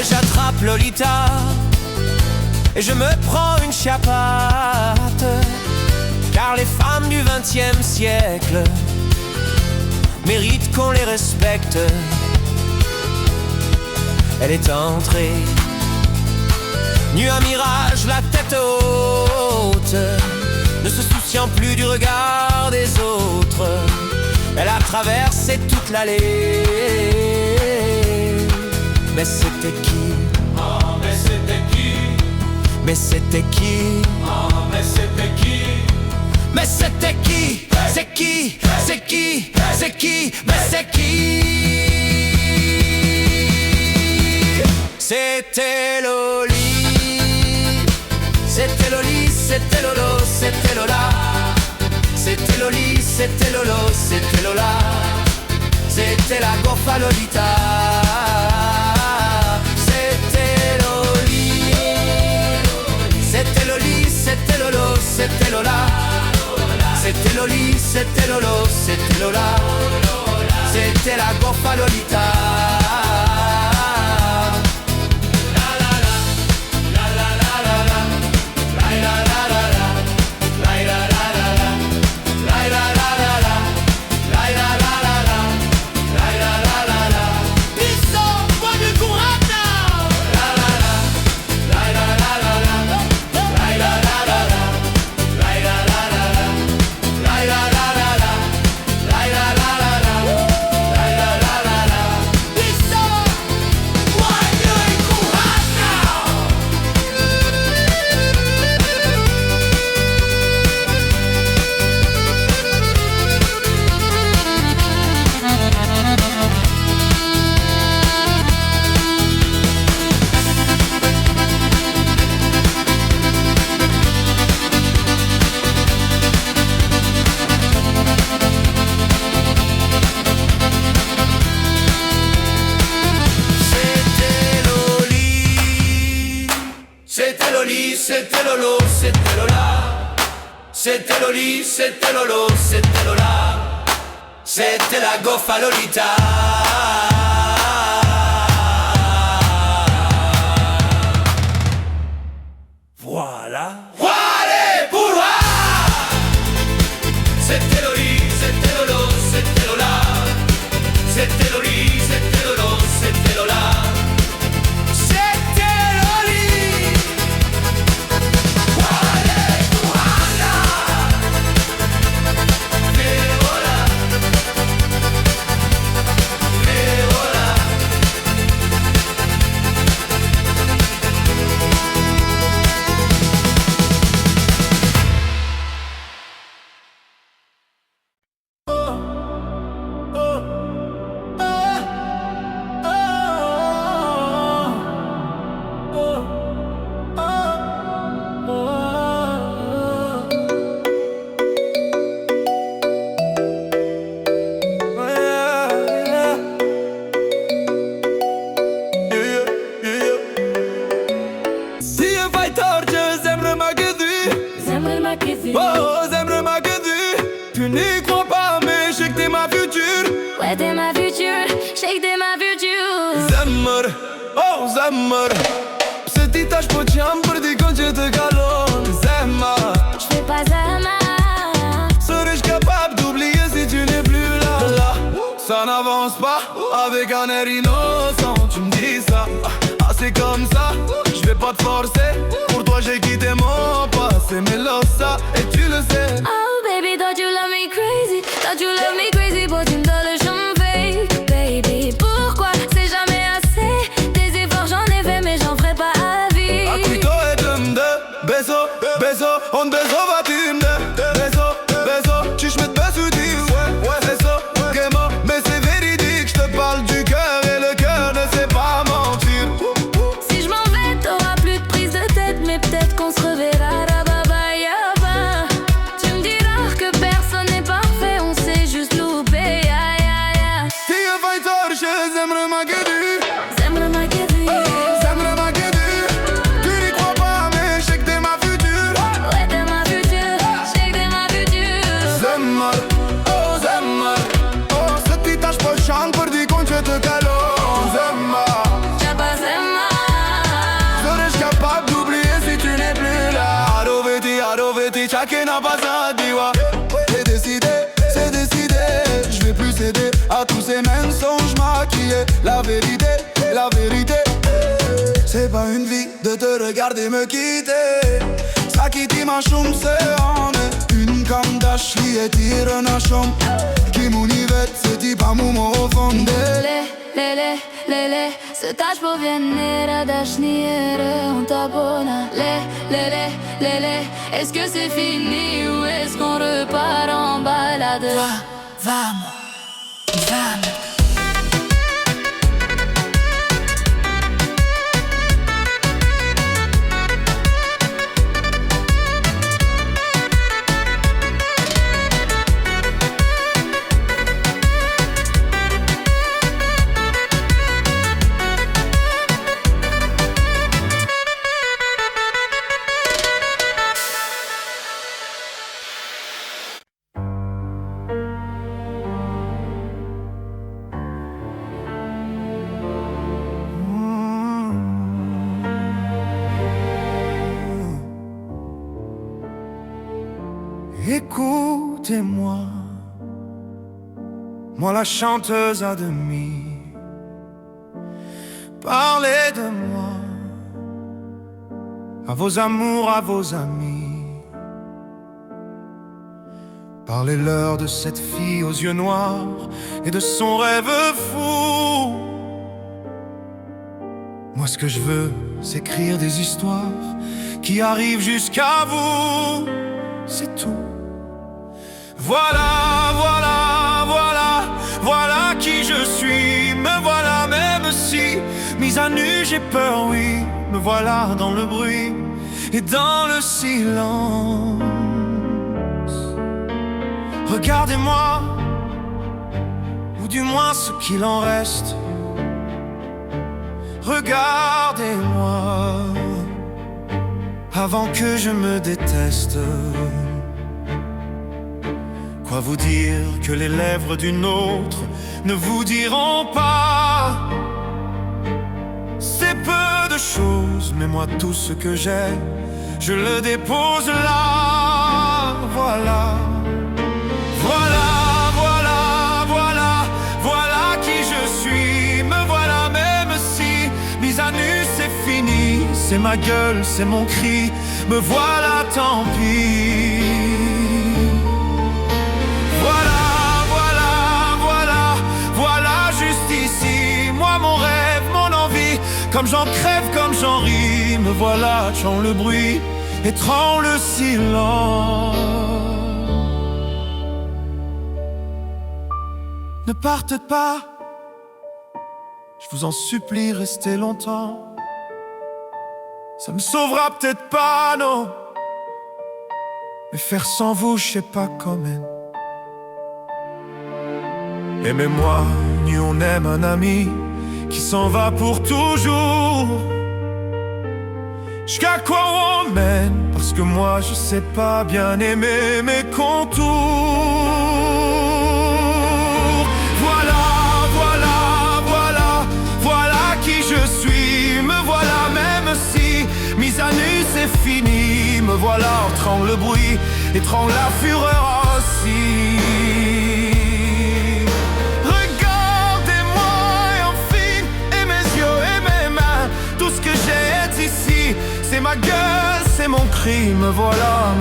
j'attrape Lolita et je me prends une chiapate. Car les femmes du XXe siècle méritent qu'on les respecte. Elle est entrée, nue à mirage, la tête haute, ne se souciant plus du regard des autres. Elle a traversé toute l'allée. Mais c'était qui? Oh, mais c'était qui? Mais c'était qui? Oh, mais c'était qui? Mais c'était qui? C'est qui? C'est qui? C'est qui? Mais c'est qui? C'était Loli. C'était Loli, c'était Lolo, c'était Lola. C'était Loli, c'était Lolo, c'était Lola. C'était la Gofa Lolita. C'était Loli. C'était Loli, c'était Lolo, c'était Lola. C'était Loli, c'était Lolo, c'était Lola. C'était la Gofa Lolita. C'était Lolo, c'était Lola. C'était Loli, c'était Lolo, c'était Lola. C'était la Gofa Lolita. Voilà. Voilà pour moi. C'était Loli, c'était Lolo, c'était Lola. C'était Loli, c'était Lolo, c'était Lola. Oh, j'aimerais que tu n'y crois pas, mais je sais que t'es ma future. Ouais, t'es ma future, je sais que t'es ma future. Zemmer, oh zemmer. Petite tache pour tiens, perdu quand je te galonne. Zemmer, Je fais pas ça mal. serais-je capable d'oublier si tu n'es plus là? Ça n'avance pas, avec un air innocent. Tu me dis ça, ah c'est comme ça. Je vais pas te forcer, pour toi j'ai quitté mon passé. Mais là ça, et tu le sais. Oh baby, thought you love me crazy. Thought you love me crazy, but tu me donnes le champ fake. Baby, pourquoi c'est jamais assez? Des efforts j'en ai fait, mais j'en ferai pas à vie. Acquito et dümde, beso, beso, on beso va timde. Beso, beso, tu me te sous beso, gamo, mais c'est véridique, je te parle du cœur et le cœur ne sait pas mentir. Si je m'en vais, t'auras plus de prise de tête, mais peut-être qu'on se reverra. Tu me diras que personne n'est parfait, on s'est juste loupé. Si je fais tort, j'aimerais m'agréer. J'aimerais m'agréer. Tu n'y crois pas, mais je sais que t'es ma future. Ouais, t'es ma future. y'a qui n'a pas ça dit ouais. C'est décidé, je vais plus céder à tous ces mensonges maquillés. La vérité, c'est pas une vie de te regarder me quitter. Ça quitte ma chambre, c'est en une cam d'Ashley et tire un achom. Qui m'univette, c'est type à mon au fond de Lele, ce tâche pour venir d'Ashniere en tabona. Lele, est-ce que c'est fini ou est-ce qu'on repart en balade? Vamos. Écoutez-moi, moi la chanteuse à demi. Parlez de moi à vos amours, à vos amis. Parlez-leur de cette fille aux yeux noirs et de son rêve fou. Moi ce que je veux, c'est écrire des histoires qui arrivent jusqu'à vous. C'est tout. Voilà qui je suis. Me voilà même si mise à nu j'ai peur, oui. Me voilà dans le bruit et dans le silence. Regardez-moi, ou du moins ce qu'il en reste. Regardez-moi avant que je me déteste. Quoi vous dire que les lèvres d'une autre ne vous diront pas? C'est peu de choses, mais moi tout ce que j'ai, je le dépose là. Voilà qui je suis. Me voilà même si mise à nu c'est fini. C'est ma gueule, c'est mon cri. Me voilà, tant pis. Voilà juste ici. Moi mon rêve, mon envie. Comme j'en crève, comme j'en ris. Me voilà, chant le bruit et tremble le silence. Ne partez pas, je vous en supplie, restez longtemps. Ça me sauvera peut-être pas, non. Mais faire sans vous, je sais pas comment. Aimez-moi, ni on aime un ami qui s'en va pour toujours. Jusqu'à quoi on mène? Parce que moi je sais pas bien aimer mes contours. Voilà qui je suis. Me voilà même si mise à nu c'est fini. Me voilà entrant le bruit, étrangle la fureur aussi. C'est ma gueule, c'est mon cri. Me voilà.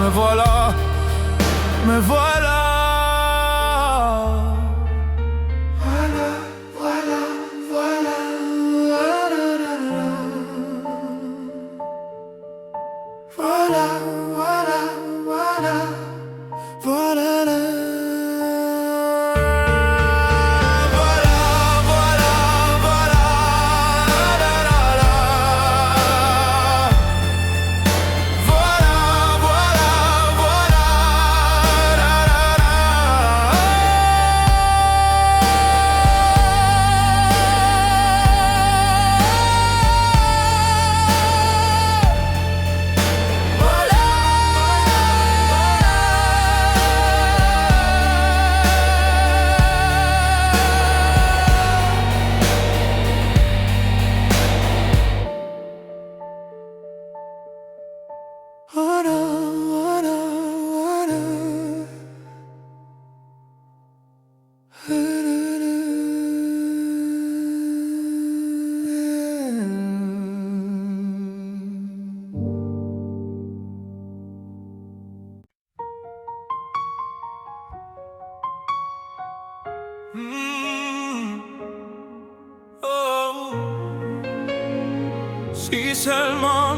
seulement.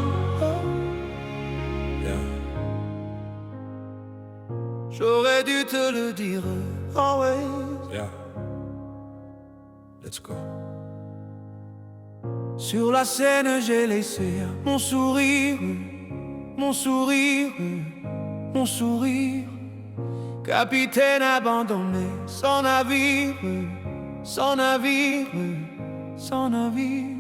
J'aurais dû te le dire. Always. Yeah. Let's go. Sur la scène, j'ai laissé mon sourire, mon sourire, mon sourire. Capitaine abandonné, sans navire, sans navire, sans navire.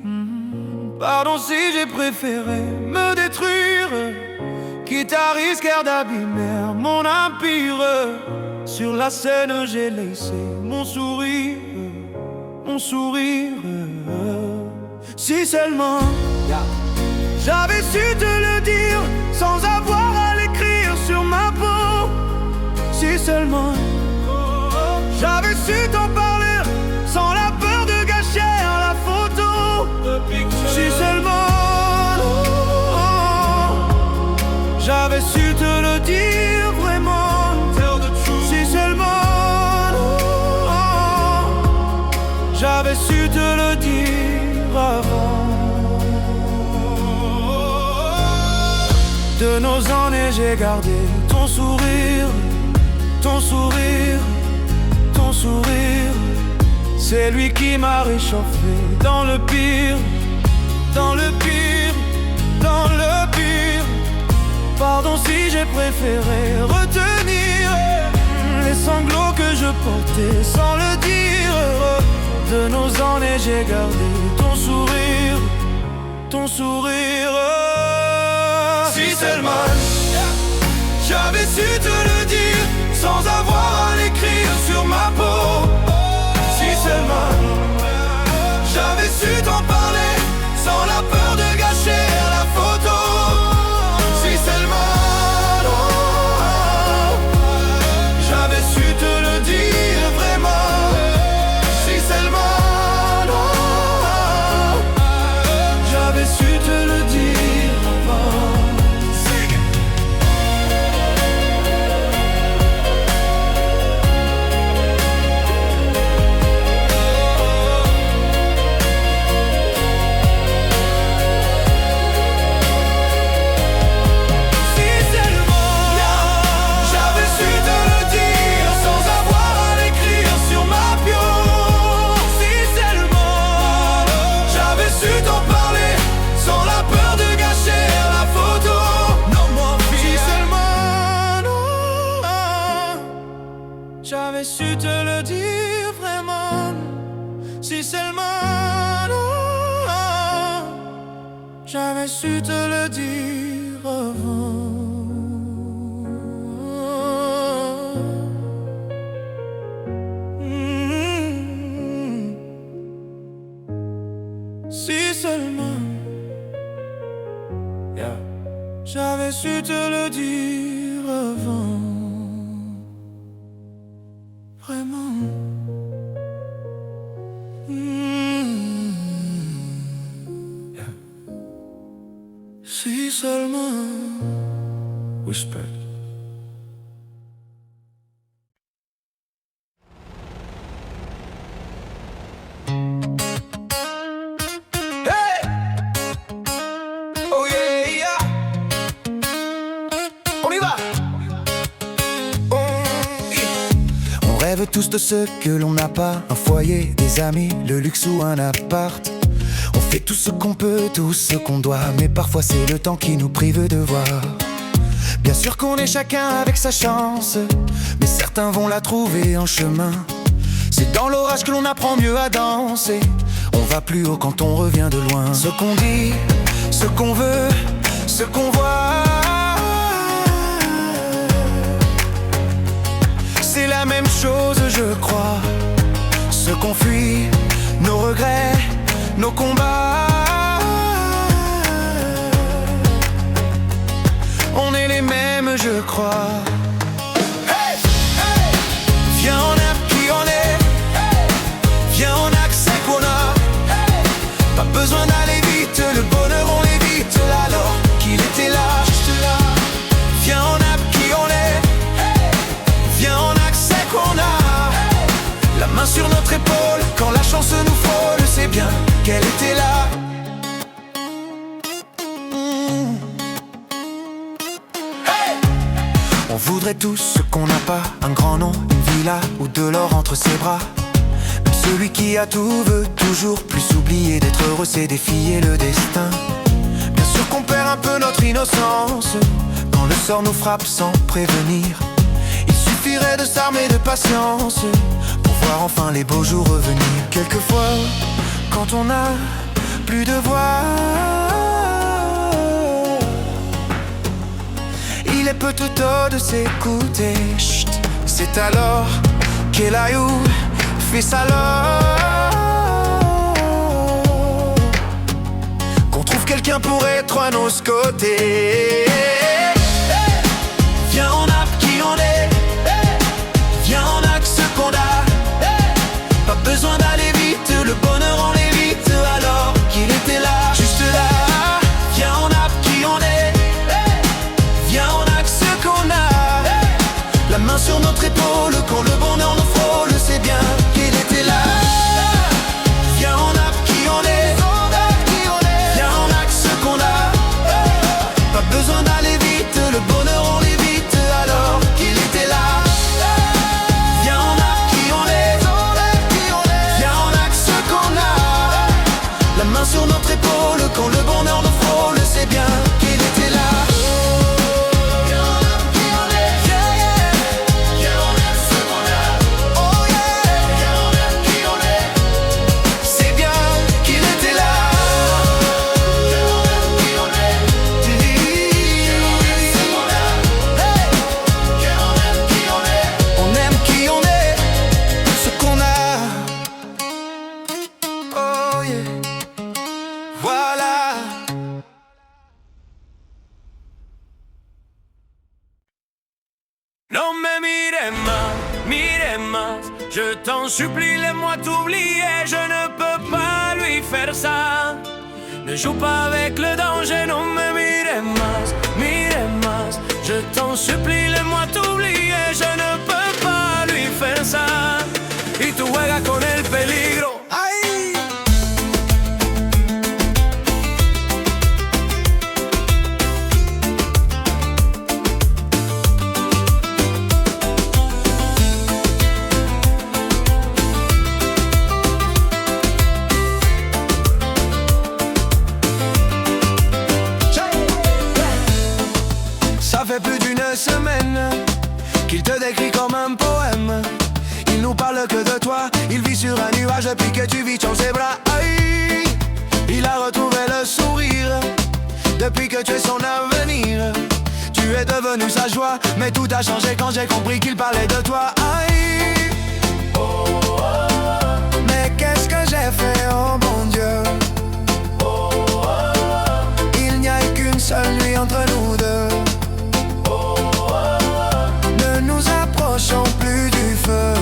Pardon si j'ai préféré me détruire, quitte à risquer d'abîmer mon empire. Sur la scène, j'ai laissé mon sourire, mon sourire. Si seulement j'avais su te le dire sans avoir à l'écrire sur ma peau. Si seulement j'avais su t'en parler sans la peur de gâcher la photo. Si seulement j'avais su te le dire vraiment. Si seulement j'avais su te le dire avant. De nos années j'ai gardé ton sourire, ton sourire, ton sourire. C'est lui qui m'a réchauffé dans le pire, dans le pire, dans le pire. Pardon si j'ai préféré retenir les sanglots que je portais sans le dire. De nos années j'ai gardé ton sourire, ton sourire. Si seulement j'avais su te le dire sans avoir à l'écrire sur ma peau. Si seulement j'avais su t'en parler sans la peur de gâcher la photo. Si seulement j'avais su te le dire vraiment. Si seulement j'avais su te le dire avant. J'avais su te le dire vraiment. Si seulement j'avais su te le dire avant. Si seulement j'avais su te le dire avant. Vraiment. Si seulement. Whisper. Hey! Oh yeah, yeah. On y va. On rêve tous de ce que l'on n'a pas, un foyer, des amis, le luxe ou un appart. On fait tout ce qu'on peut, tout ce qu'on doit, mais parfois c'est le temps qui nous prive de voir. Bien sûr qu'on est chacun avec sa chance, mais certains vont la trouver en chemin. C'est dans l'orage que l'on apprend mieux à danser. On va plus haut quand on revient de loin. Ce qu'on dit, ce qu'on veut, ce qu'on voit, c'est la même chose, je crois. Ce qu'on fuit, nos regrets, nos combats, on est les mêmes, je crois. Hey, hey. Viens, on aime qui on est. Hey. Viens, on accepte qu'on a. Hey. Pas besoin d'aller vite, le bonheur on l'évite. Alors qu'il était là, juste là. Viens, on aime qui on est. Hey. Viens, on accepte qu'on a. Hey. La main sur notre épaule, quand la chance nous frôle, c'est bien qu'elle était là. voudrait tous ce qu'on n'a pas, un grand nom, une villa ou de l'or entre ses bras. Même celui qui a tout veut toujours plus oublier d'être heureux, c'est défier le destin. Bien sûr qu'on perd un peu notre innocence quand le sort nous frappe sans prévenir. Il suffirait de s'armer de patience pour voir enfin les beaux jours revenir. Quelquefois, quand on n'a plus de voix, il est peu tout tôt de s'écouter. Chut, c'est alors qu'Elayou fait sa qu'on trouve quelqu'un pour être à nos côtés. Viens, on a qui on est. Viens, on a que ce qu'on a. Pas besoin d'aller vite, le bonheur on l'évite. Alors qu'il était là, juste là. Viens, on a qui on est. Viens, on a que ce qu'on a. La main sur notre épaule, quand le bonheur nous frôle, c'est bien qu'il était là. Viens, on a qui on est. Viens, on a que ce qu'on a. Pas besoin d'aller vite, le bonheur on l'évite. Alors qu'il était là. Viens, on a qui on est. Viens, on a que ce qu'on a. La main sur notre épaule, quand le bonheur nous frôle, c'est bien qu'il était là. Non mais mire más, je t'en supplie, laisse-moi t'oublier, je ne peux pas lui faire ça. Ne joue pas avec le danger, non mais mire más, je t'en supplie, laisse-moi t'oublier, je ne peux pas lui faire ça. Y tú juegas con el peligro. ¡Ay! Ça fait plus d'une semaine qu'il te décrit comme un poème. Il nous parle que de toi, il vit sur un nuage depuis que tu vis dans ses bras. Aïe, il a retrouvé le sourire depuis que tu es son avenir. Tu es devenu sa joie, mais tout a changé quand j'ai compris qu'il parlait de toi. Aïe, mais qu'est-ce que j'ai fait, oh mon Dieu. Il n'y a eu qu'une seule nuit entre nous deux. Ne nous approchons plus du feu.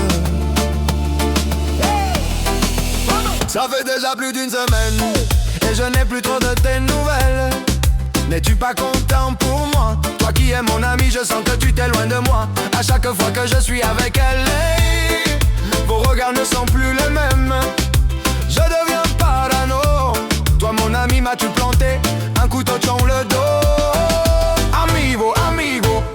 Ça fait déjà plus d'une semaine et je n'ai plus trop de tes nouvelles. N'es-tu pas content pour moi? Toi qui es mon ami, je sens que tu t'éloignes de moi. À chaque fois que je suis avec elle, hey, vos regards ne sont plus les mêmes. Je deviens parano. Toi mon ami, m'as-tu planté un couteau dans le dos? Amigo,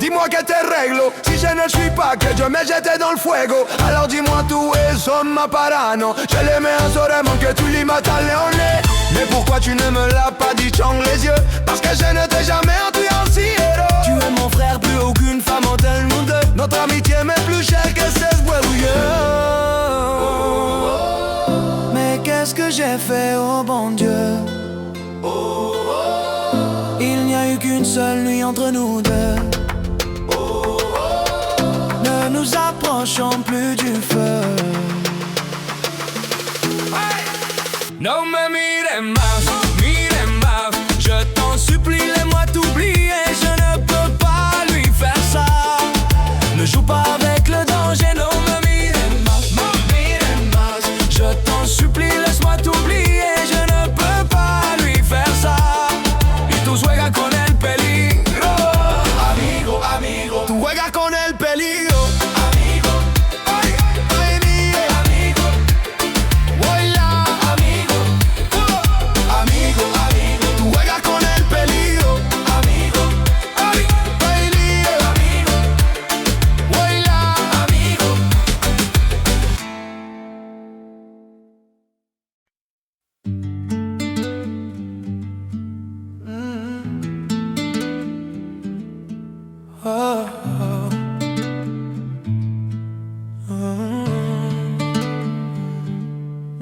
dis-moi que te réglo. Si je ne suis pas que Dieu m'ait jeté dans le fuego, alors dis-moi tu es somma parano. Je l'aimais assurément que tu lui matas leone. Mais pourquoi tu ne me l'as pas dit dans les yeux? Parce que je ne t'ai jamais entendu héros. Tu es mon frère, plus aucune femme en tel monde. Notre amitié m'est plus chère que 16 bois. Mais qu'est-ce que j'ai fait, oh bon Dieu? Il n'y a eu qu'une seule nuit entre nous deux. Ne nous approchons plus du feu. Non mais mire más, je t'en supplie, laisse-moi t'oublier, je ne peux pas lui faire ça. Ne joue pas avec le danger, non mais mire más, je t'en supplie, laisse-moi t'oublier, je ne peux pas lui faire ça. Y tú juegas con el peligro. Amigo, Tu juegas con el peligro. oh, oh.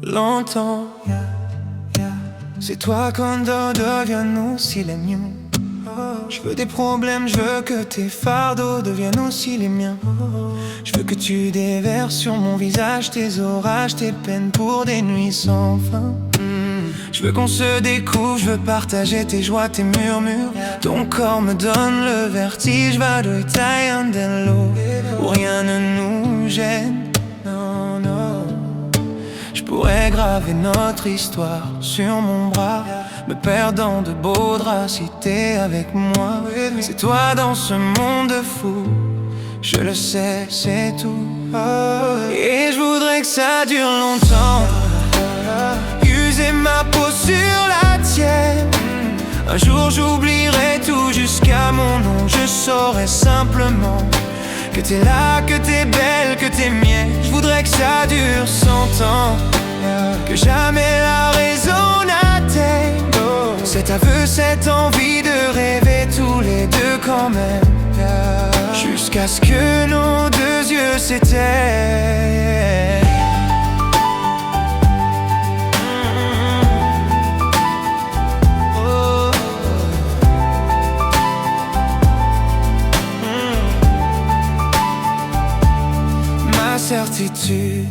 Longtemps, c'est toi qu'on deviennent aussi les miens. Je veux des problèmes, je veux que tes fardeaux deviennent aussi les miens. Je veux que tu déverses sur mon visage tes orages, tes peines pour des nuits sans fin. Je veux qu'on se découvre, je veux partager tes joies, tes murmures. Ton corps me donne le vertige, va de l'eau où rien ne nous gêne. Non, non. Je pourrais graver notre histoire sur mon bras, me perdant de beaux draps si t'es avec moi. C'est toi dans ce monde fou, je le sais, c'est tout. Et je voudrais que ça dure longtemps, user ma peau sur la tienne. Un jour j'oublierai tout jusqu'à mon nom. Je saurai simplement que t'es là, que t'es belle, que t'es mienne. Je voudrais que ça dure 100 ans, que jamais la raison n'atteigne cet aveu, cette envie de rêver tous les deux quand même, jusqu'à ce que nos deux yeux s'éteignent. Ma certitude,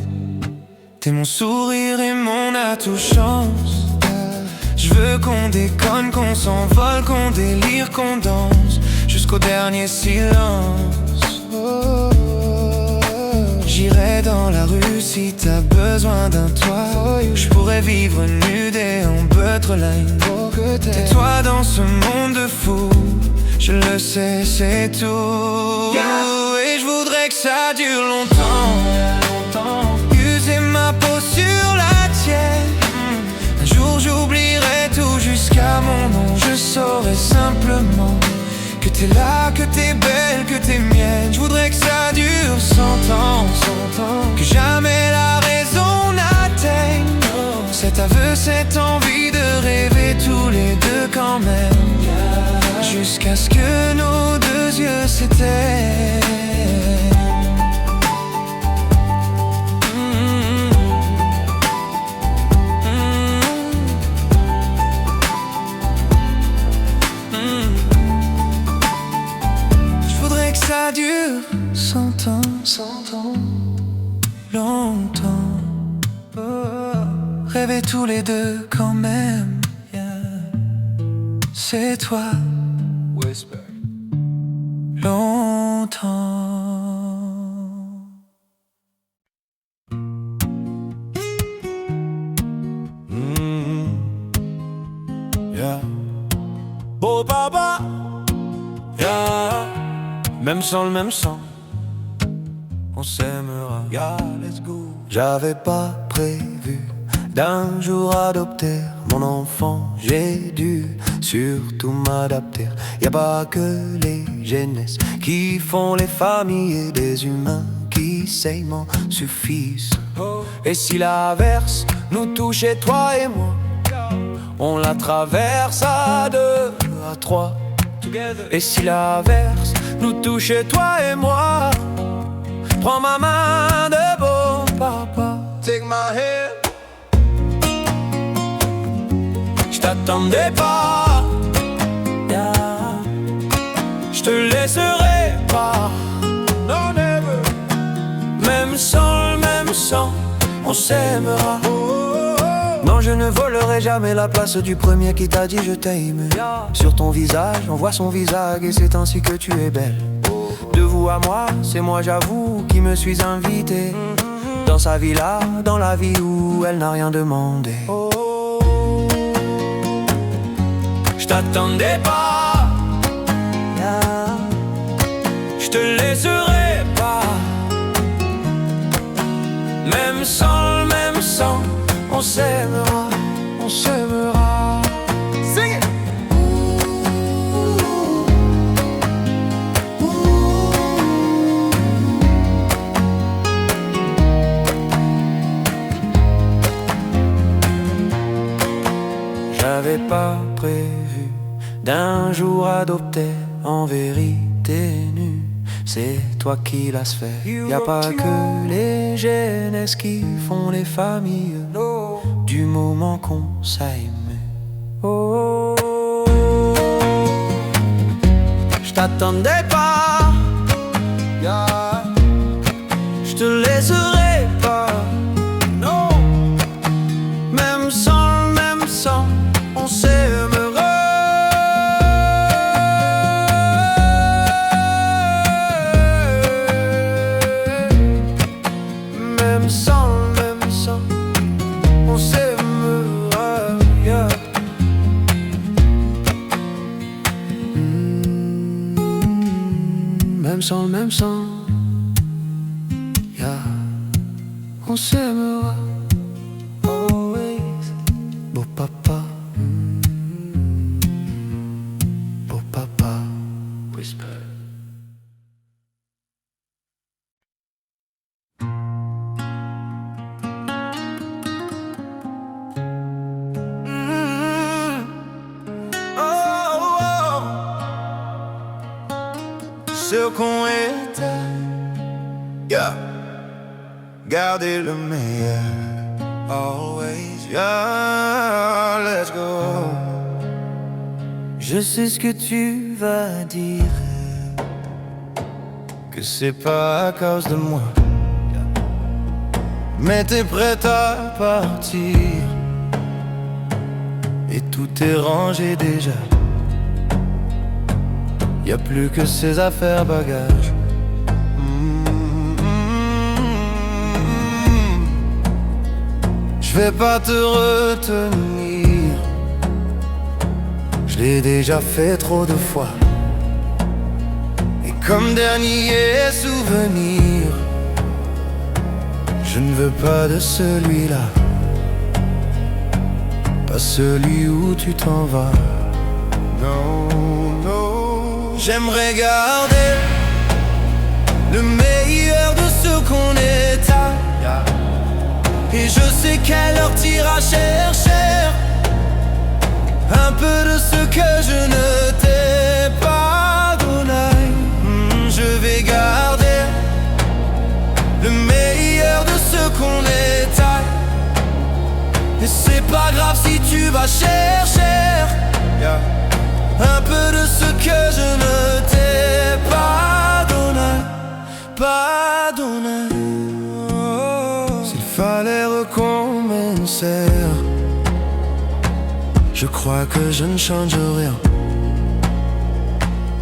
t'es mon sourire et mon atout chance. Je veux qu'on déconne, qu'on s'envole, qu'on délire, qu'on danse jusqu'au dernier silence. J'irai dans la rue si t'as besoin d'un toit. Je pourrais vivre nu déambutre line. T'es toi dans ce monde fou, je le sais, c'est tout. Et je voudrais que ça dure longtemps, user ma peau sur la tienne. Un jour j'oublierai tout jusqu'à mon nom. Je saurai simplement que t'es là, que t'es belle, que t'es mienne. Je voudrais que ça dure 100 ans, que jamais la raison n'atteigne cet aveu, cette envie de rêver tous les deux quand même, jusqu'à ce que nos deux yeux s'éteignent. Ça dure 100 ans, 100 ans, longtemps. Rêver tous les deux quand même, c'est toi. Whisper. Longtemps. Yeah. Beau papa, yeah. Même sang, le même sang, on s'aimera. Yeah, let's go. J'avais pas prévu d'un jour adopter mon enfant. J'ai dû surtout m'adapter. Y'a pas que les jeunesses qui font les familles, et des humains qui s'aiment suffisent. Et si l'averse nous touchait, toi et moi, on la traverse à deux, à trois. Et si l'averse nous touchait, toi et moi, prends ma main de beau papa, take my hand. J't'attendais pas, yeah. J'te laisserai pas, no never. Même sans le même sang, on s'aimera. Non, je ne volerai jamais la place du premier qui t'a dit je t'aime. Sur ton visage, on voit son visage et c'est ainsi que tu es belle. De vous à moi, c'est moi j'avoue qui me suis invité dans sa villa, dans la vie où elle n'a rien demandé. Je t'attendais pas, je te laisserai pas. Même sans le même sang, on s'aimera, on s'aimera. Sing it. J'avais pas prévu d'un jour adopter en vérité. t'es nu, c'est toi qui l'as fait. Y a pas que les jeunesses qui font les familles du moment qu'on s'aime. Oh, je t'attendais pas, je te laisserai pas. Non, même sans, on s'aimera. Même sans, on s'aimera, yeah. Même sans, yeah. On s'aimera, always. Beau papa, beau papa, whisper. Ce qu'on était, yeah. Gardez le meilleur, always, yeah. Let's go. Je sais ce que tu vas dire, que c'est pas à cause de moi, mais t'es prête à partir, et tout est rangé déjà. Y'a plus que ses affaires bagages. Je vais pas te retenir, je l'ai déjà fait trop de fois. Et comme dernier souvenir, je ne veux pas de celui-là, pas celui où tu t'en vas. Non, non. J'aimerais garder le meilleur de ce qu'on est à. Et je sais qu'elle leur tira cher un peu de ce que je ne t'ai pas donné. Je vais garder le meilleur de ce qu'on est à. Et c'est pas grave si tu vas chercher un peu de ce que je ne t'ai pas donné, pas donné. S'il fallait recommencer, je crois que je ne change rien.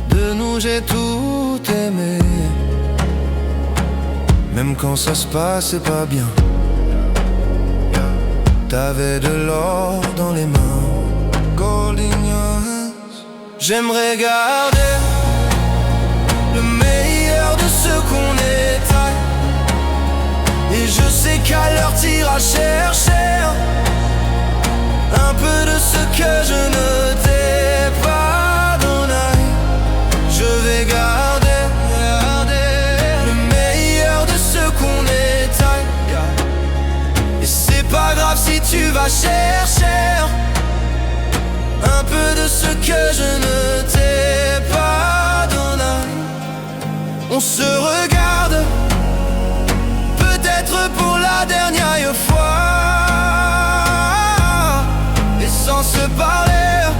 De nous j'ai tout aimé, même quand ça se passait pas bien. T'avais de l'or dans les mains, gold in your hands. J'aimerais garder le meilleur de ce qu'on est à. Et je sais qu'à leur tira cher un peu de ce que je ne t'ai pas donné. Je vais garder le meilleur de ce qu'on est à. Et c'est pas grave si tu vas chercher un peu de ce que je ne t'ai pas donné. On se regarde, peut-être pour la dernière fois, et sans se parler,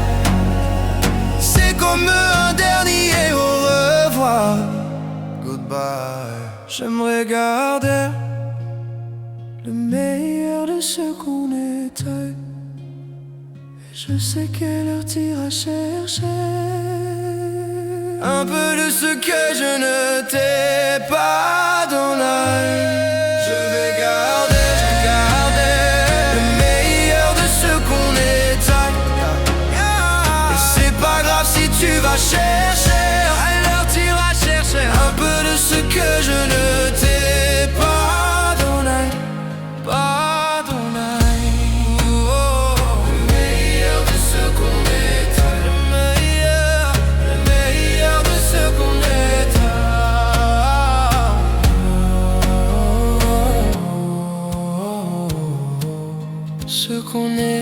c'est comme un dernier au revoir. Goodbye. J'aimerais garder le meilleur de ce qu'on était. Je sais qu'elle leur tira chercher un peu de ce que je ne t'ai pas donné. Je vais garder le meilleur de ce qu'on est à. Et c'est pas grave si tu vas chercher, elle leur tira chercher un peu de ce que je ne t'ai pas donné, pas donné. Ce qu'on est.